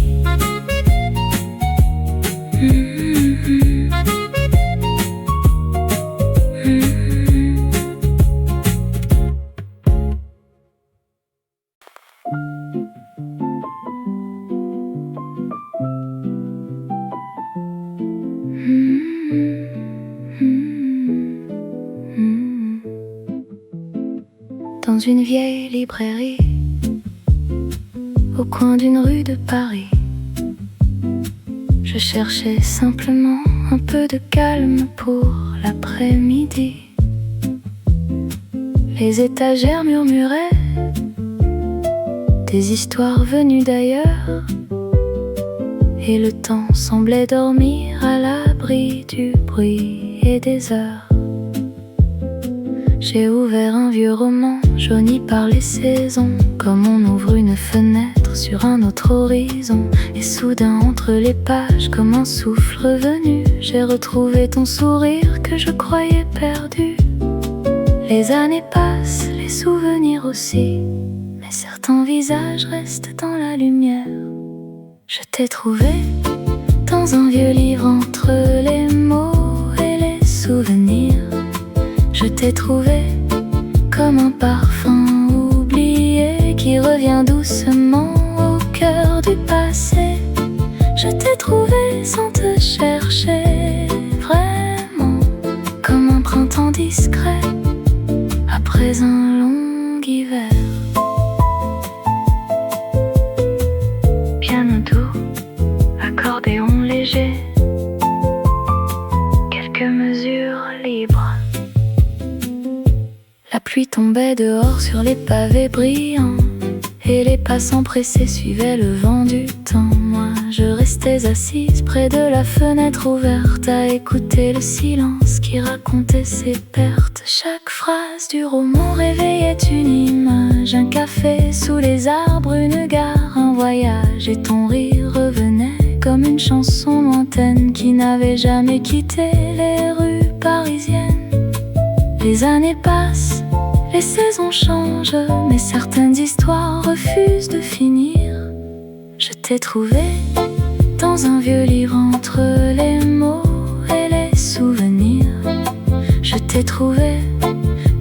Dans une vieille librairie au coin d'une rue de Paris, je cherchais simplement un peu de calme pour l'après-midi. Les étagères murmuraient des histoires venues d'ailleurs, et le temps semblait dormir à l'abri du bruit et des heures. J'ai ouvert un vieux roman jauni par les saisons, comme on ouvre une fenêtre sur un autre horizon. Et soudain entre les pages, comme un souffle revenu, j'ai retrouvé ton sourire que je croyais perdu. Les années passent, les souvenirs aussi, mais certains visages restent dans la lumière. Je t'ai trouvé dans un vieux livre entre les mots et les souvenirs. Je t'ai trouvé comme un parfum oublié qui revient doucement au cœur du passé. Je t'ai trouvé sans te chercher, vraiment, comme un printemps discret après un long hiver. Piano doux, accordéon léger, quelques mesures libres. La pluie tombait dehors sur les pavés brillants, et les passants pressés suivaient le vent du temps. Moi, je restais assise près de la fenêtre ouverte à écouter le silence qui racontait ses pertes. Chaque phrase du roman réveillait une image, un café sous les arbres, une gare, un voyage, et ton rire revenait comme une chanson lointaine qui n'avait jamais quitté les rues parisiennes. Les années passent, les saisons changent, mais certaines histoires refusent de finir. Je t'ai trouvé dans un vieux livre entre les mots et les souvenirs. Je t'ai trouvé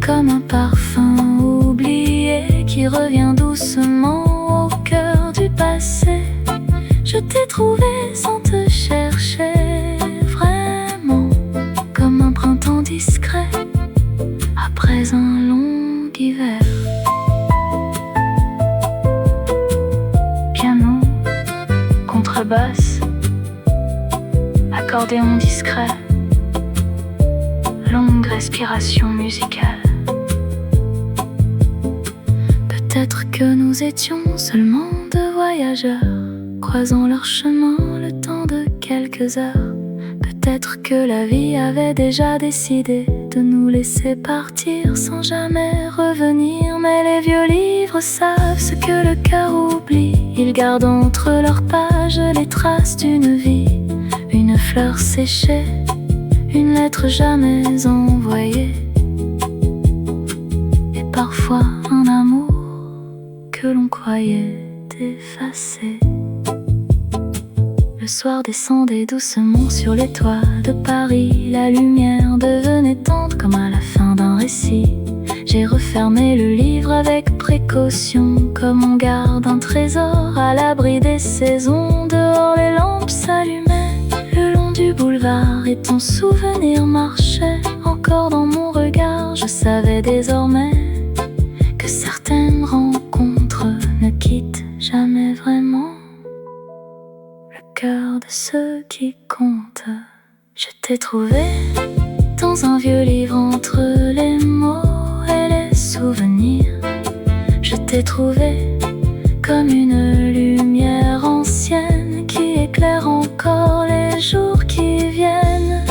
comme un parfum oublié qui revient doucement au cœur du passé. Je t'ai trouvé sans te chercher, vraiment, comme un printemps discret après un long hiver. accordéon discret, longue respiration musicale. Peut-être que nous étions seulement deux voyageurs, croisant leur chemin le temps de quelques heures. Peut-être que la vie avait déjà décidé de nous laisser partir sans jamais revenir. Mais les vieux livres savent ce que le cœur oublie. Ils gardent entre leurs pages les traces d'une vie, une fleur séchée, une lettre jamais envoyée, et parfois un amour que l'on croyait effacé. Le soir descendait doucement sur les toits de Paris. La lumière devenait tendre comme à la fin d'un récit. J'ai refermé le livre avec précaution, comme on garde un trésor à l'abri des saisons. Dehors les lampes s'allumaient le long du boulevard, et ton souvenir marchait encore dans mon regard. Je savais désormais que certaines rencontres ne quittent jamais vraiment le cœur de ceux qui comptent. Je t'ai trouvé dans un vieux livre entre les mots et les souvenirs. Je t'ai trouvé comme une lumière ancienne qui éclaire encore les jours qui viennent.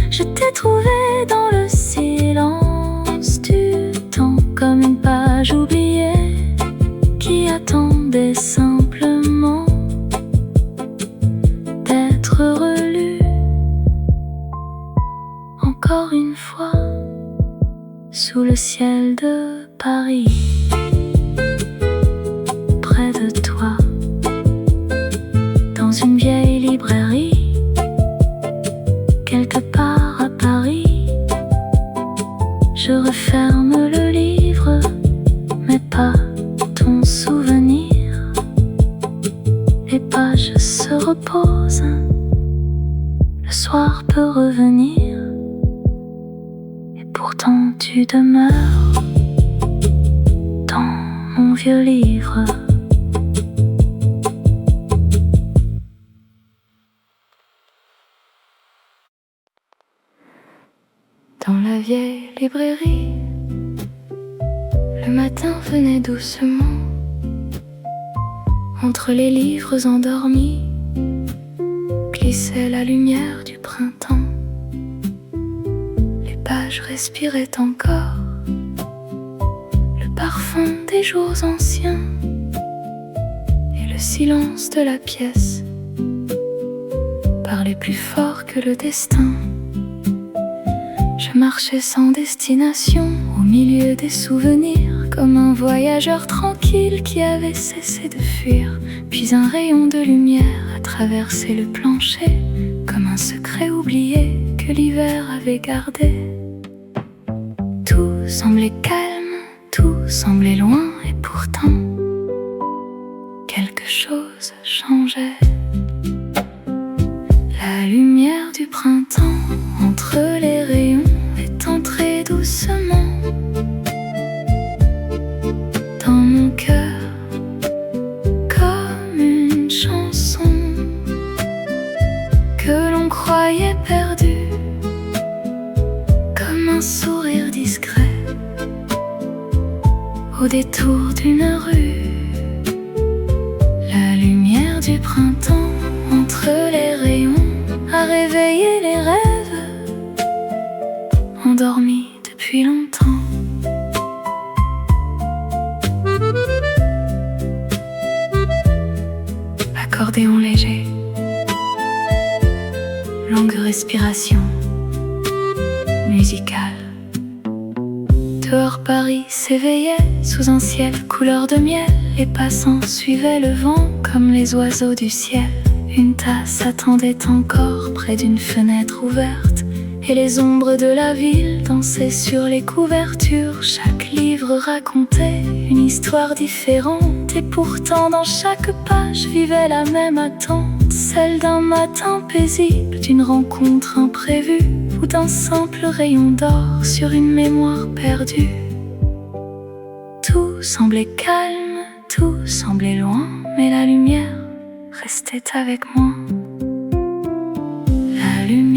Je t'ai trouvé dans le silence du temps, comme une page oubliée qui attendait simplement d'être relue. Encore une fois, sous le ciel de Paris, près de toi, dans une vieille librairie, quelque part à Paris. Je referme le livre, mais pas ton souvenir. Les pages se reposent, le soir peut revenir, et pourtant tu demeures dans mon vieux livre. Dans la vieille librairie, le matin venait doucement. Entre les livres endormis glissait la lumière du printemps. Les pages respiraient encore le parfum des jours anciens, et le silence de la pièce parlait plus fort que le destin. Je marchais sans destination au milieu des souvenirs, comme un voyageur tranquille qui avait cessé de fuir. Puis un rayon de lumière a traversé le plancher, comme un secret oublié que l'hiver avait gardé. Tout semblait calme, tout semblait loin, et pourtant quelque chose changeait. La lumière du printemps entre les rayons est entrée doucement dans mon cœur, comme une chanson que l'on croyait perdue, comme un sourire discret au détour d'une rue. La lumière du printemps entre les rayons a réveillé les rêves endormis depuis longtemps. Accordéon léger, longue respiration musicale. Dehors Paris s'éveillait sous un ciel couleur de miel. Les passants suivaient le vent comme les oiseaux du ciel. Une tasse attendait encore près d'une fenêtre ouverte, et les ombres de la ville dansaient sur les couvertures. Chaque livre racontait une histoire différente, et pourtant dans chaque page vivait la même attente, celle d'un matin paisible, d'une rencontre imprévue, ou d'un simple rayon d'or sur une mémoire perdue. Tout semblait calme, tout semblait loin, mais la lumière restait avec moi. La lumière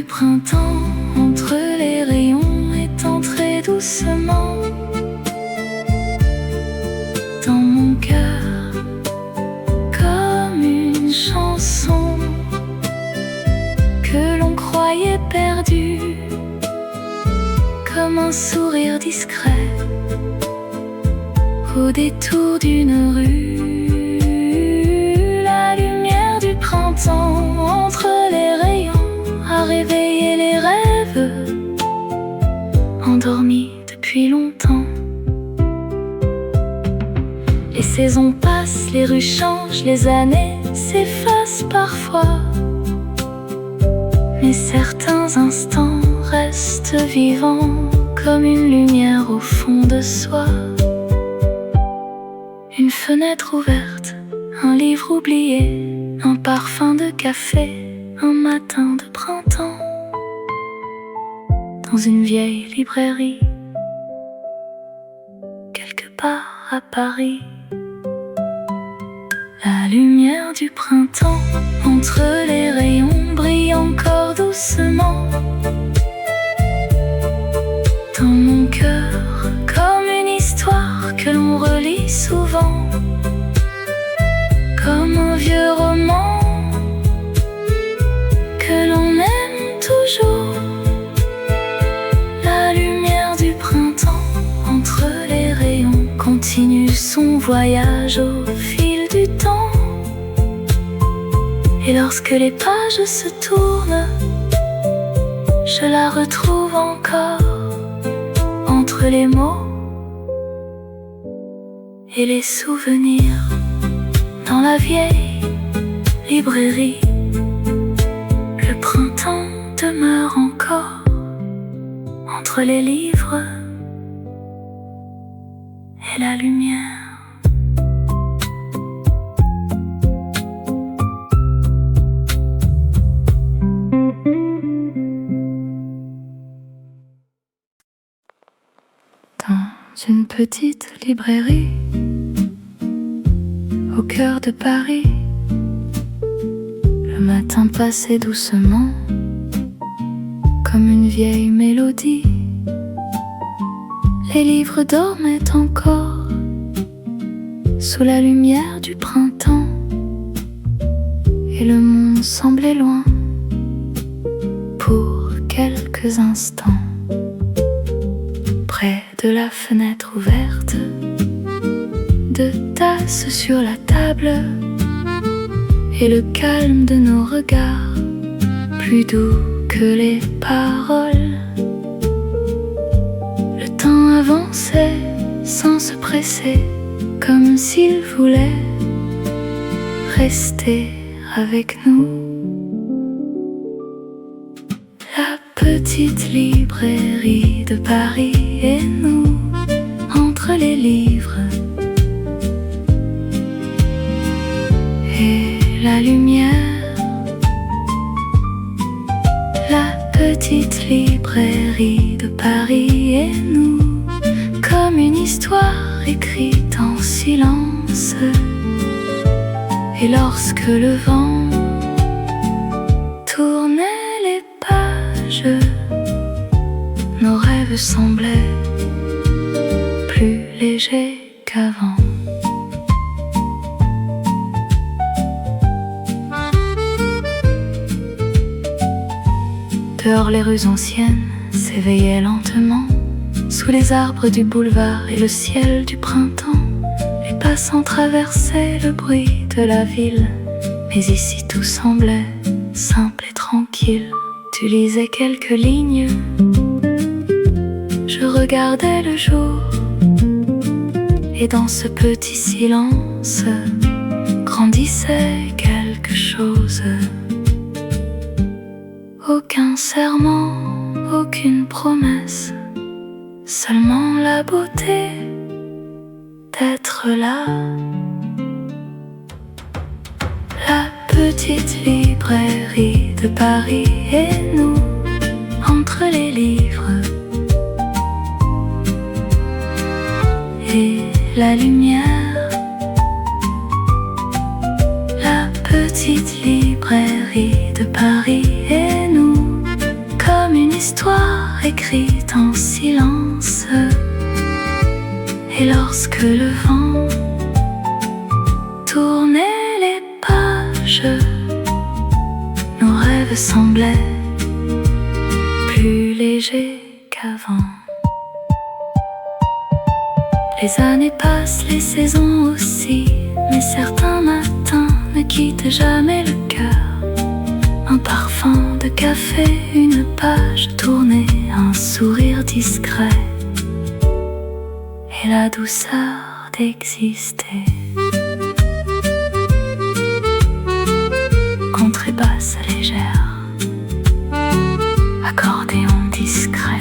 du printemps entre les rayons est entrée doucement dans mon cœur comme une chanson que l'on croyait perdue, comme un sourire discret au détour d'une rue. La lumière du printemps entre les rayons a réveillé les rêves endormis depuis longtemps. Les saisons passent, les rues changent, les années s'effacent parfois, mais certains instants restent vivants comme une lumière au fond de soi. Une fenêtre ouverte, un livre oublié, un parfum de café, un matin de printemps dans une vieille librairie quelque part à Paris. La lumière du printemps entre les rayons brille encore doucement dans mon cœur comme une histoire que l'on relit souvent, comme un vieux roman que l'on aime toujours. La lumière du printemps entre les rayons continue son voyage au fil du temps. Et lorsque les pages se tournent, je la retrouve encore entre les mots et les souvenirs dans la vieille librairie. Le printemps demeure encore entre les livres et la lumière. Dans une petite librairie au cœur de Paris, le matin passait doucement comme une vieille mélodie. Les livres dormaient encore sous la lumière du printemps, et le monde semblait loin pour quelques instants. Près de la fenêtre ouverte, deux tasses sur la table, et le calme de nos regards, plus doux que les paroles. Le temps avançait sans se presser, comme s'il voulait rester avec nous. La petite librairie de Paris et nous, entre les livres et la lumière. La petite librairie de Paris et nous, comme une histoire écrite en silence. Et lorsque le vent tournait les pages, nos rêves semblaient plus légers qu'avant. Dehors, les rues anciennes s'éveillaient lentement sous les arbres du boulevard et le ciel du printemps. Les passants traversaient le bruit de la ville, mais ici tout semblait simple et tranquille. Tu lisais quelques lignes, je regardais le jour, et dans ce petit silence grandissait quelque chose. Aucun serment, aucune promesse, seulement la beauté d'être là. La petite librairie de Paris et nous, entre les livres et la lumière. La petite librairie de Paris et nous, histoire écrite en silence. Et lorsque le vent tournait les pages, nos rêves semblaient plus légers qu'avant. Les années passent, les saisons aussi, mais certains matins ne quittent jamais le cœur. Un parfum de café, une page tournée, un sourire discret et la douceur d'exister. Contrebasse légère, accordéon discret.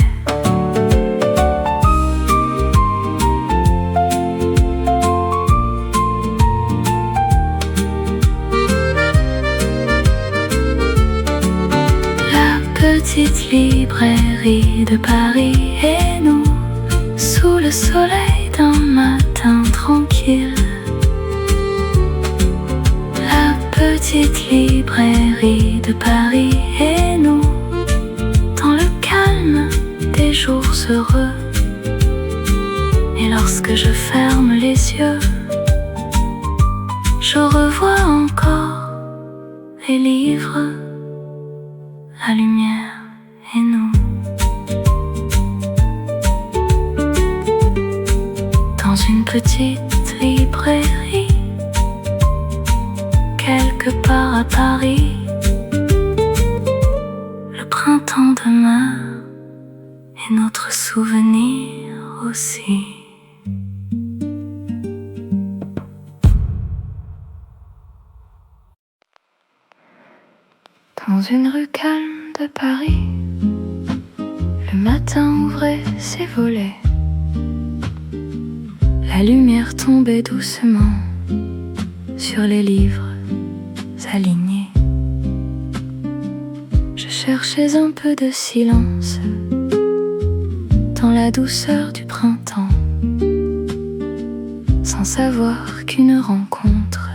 Petite librairie de Paris et nous, sous le soleil d'un matin tranquille. La petite librairie de Paris et nous, dans le calme des jours heureux. Et lorsque je ferme les yeux, je revois encore les livres, la lumière et nous. Dans une petite librairie, quelque part à Paris, le printemps demeure et notre souvenir aussi. Dans une rue calme de Paris, le matin ouvrait ses volets. La lumière tombait doucement sur les livres alignés. Je cherchais un peu de silence dans la douceur du printemps, sans savoir qu'une rencontre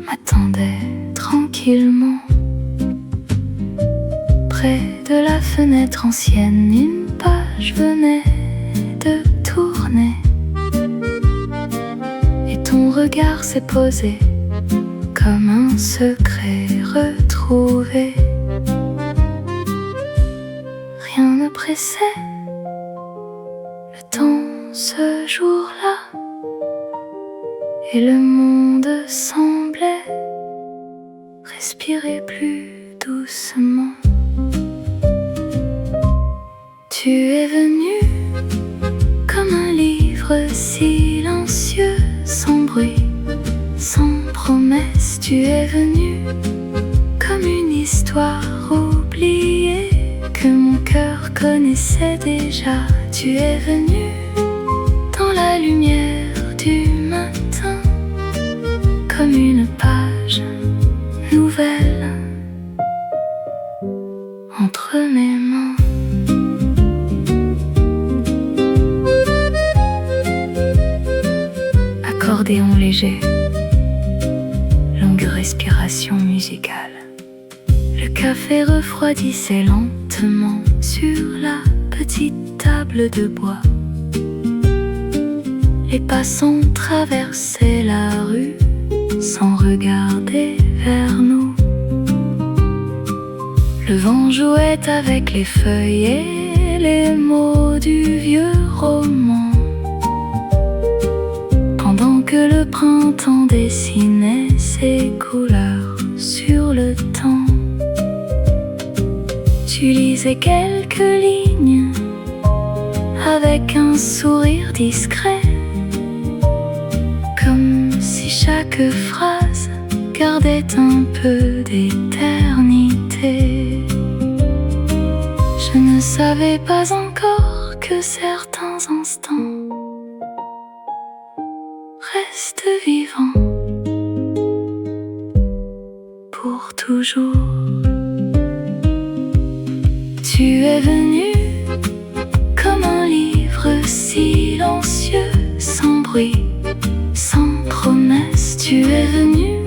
m'attendait tranquillement. Près de la fenêtre ancienne, une page venait de tourner et ton regard s'est posé comme un secret retrouvé. Rien ne pressait le temps ce jour-là et le monde semblait respirer plus doucement. Tu es venu comme un livre silencieux, sans bruit, sans promesse. Tu es venu comme une histoire oubliée que mon cœur connaissait déjà. Tu es venu dans la lumière du matin, comme une page nouvelle entre mes mains. Accordéon léger, longue respiration musicale. Le café refroidissait lentement sur la petite table de bois. Les passants traversaient la rue sans regarder vers nous. Le vent jouait avec les feuilles et les mots du vieux roman, pendant que le printemps dessinait ses couleurs sur le temps. Tu lisais quelques lignes avec un sourire discret, comme si chaque phrase gardait un peu d'éternité. Je ne savais pas encore que certains instants restent vivants pour toujours. Tu es venu comme un livre silencieux, sans bruit, sans promesse. Tu es venu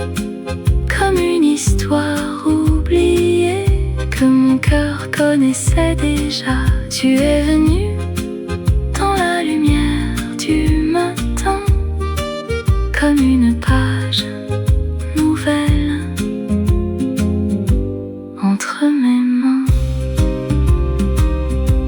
comme une histoire oubliée que que mon cœur connaissait déjà. Tu es venu dans la lumière du matin, comme une page nouvelle entre mes mains.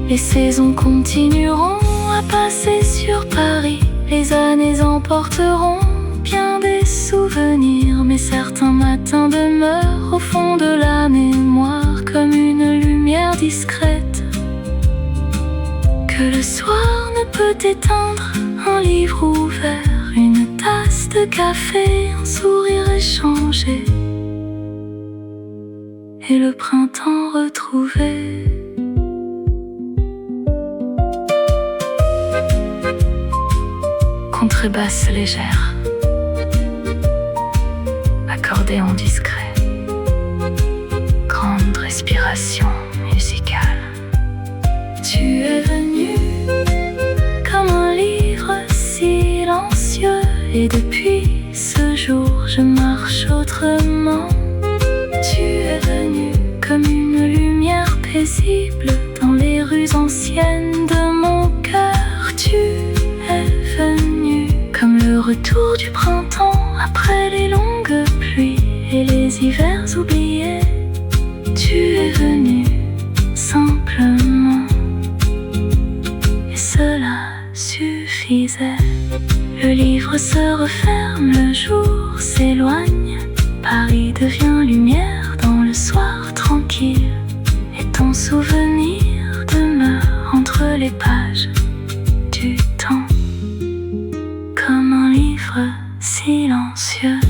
Les saisons continueront à passer sur Paris, les années emporteront bien des souvenirs, mais certains matins demeurent au fond de la mémoire comme une lumière discrète que le soir ne peut éteindre. Un livre ouvert, une tasse de café, un sourire échangé et le printemps retrouvé. Contrebasse légère, accordéon discret, grande respiration musicale. Tu es venu comme un livre silencieux, et depuis ce jour je marche autrement. Tu es venu comme une lumière paisible dans les rues anciennes de mon cœur. Tu es venu comme le retour du printemps après les longues pluies et les hivers oubliés. Tu es venu simplement, et cela suffisait. Le livre se referme, le jour s'éloigne, Paris devient lumière dans le soir tranquille, et ton souvenir demeure entre les pages du temps, comme un livre silencieux,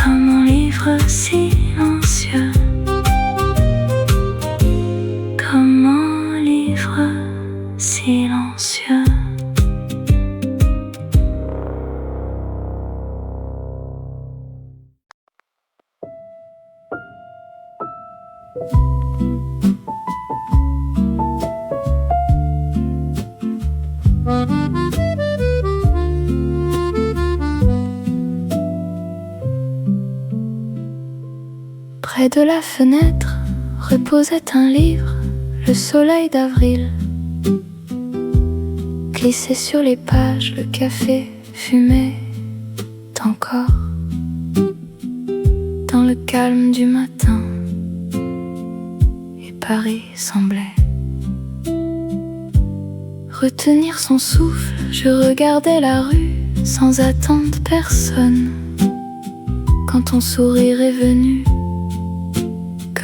comme un livre silencieux, comme un livre silencieux. Près de la fenêtre reposait un livre, le soleil d'avril. Glissé sur les pages, le café fumait encore. Dans le calme du matin, et Paris semblait retenir son souffle. Je regardais la rue sans attendre personne, quand ton sourire est venu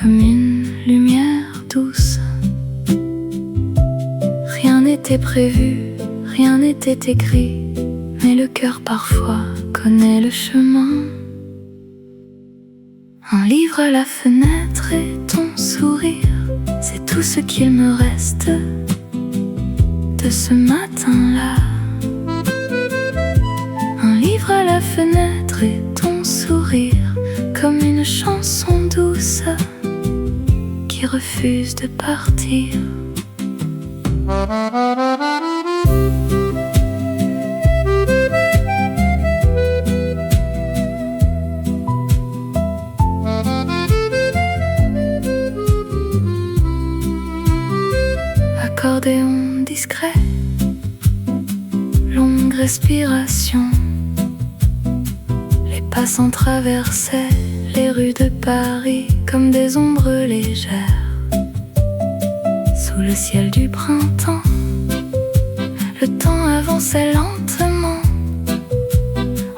comme une lumière douce. Rien n'était prévu, rien n'était écrit, mais le cœur parfois connaît le chemin. Un livre à la fenêtre et ton sourire, c'est tout ce qu'il me reste de ce matin-là. Un livre à la fenêtre et ton sourire, comme une chanson douce qui refuse de partir. Accordéon discret, longue respiration. Les passants traversaient les rues de Paris comme des ombres légères. Sous le ciel du printemps, le temps avançait lentement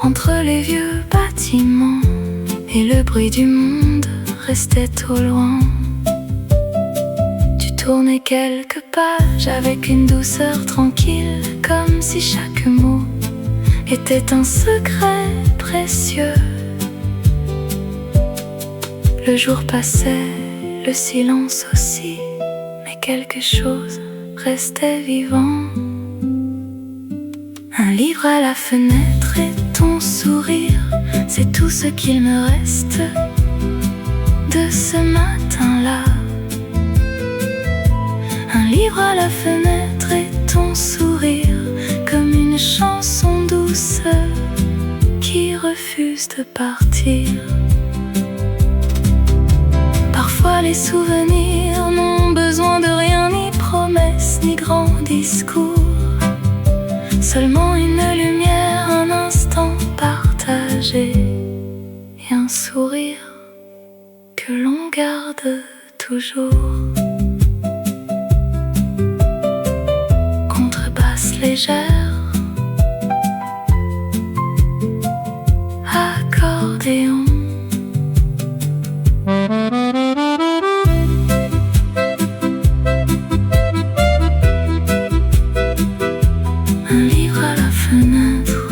entre les vieux bâtiments, et le bruit du monde restait au loin. Tu tournais quelques pages avec une douceur tranquille, comme si chaque mot était un secret précieux. Le jour passait, le silence aussi, mais quelque chose restait vivant. Un livre à la fenêtre et ton sourire, c'est tout ce qu'il me reste de ce matin-là. Un livre à la fenêtre et ton sourire, comme une chanson douce qui refuse de partir. Parfois Parfois les souvenirs n'ont besoin de rien, ni promesses, ni grands discours. Seulement une lumière, un instant partagé et un sourire que l'on garde toujours. Contrebasse légère, accordéon. Un livre à la fenêtre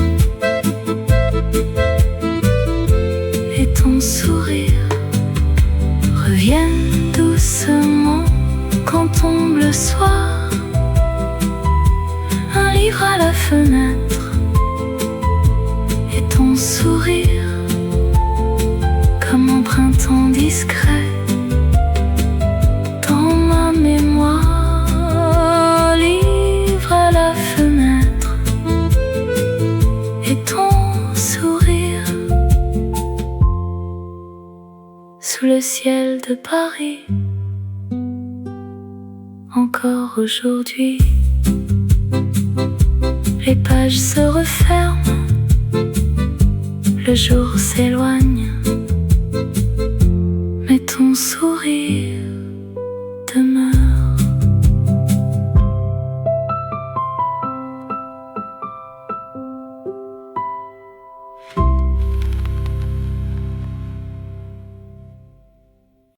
et ton sourire reviennent doucement quand tombe le soir. Un livre à la fenêtre et ton sourire comme un printemps discret dans ma mémoire. Livre à la fenêtre et ton sourire sous le ciel de Paris. Encore aujourd'hui, les pages se referment, le jour s'éloigne, mais ton sourire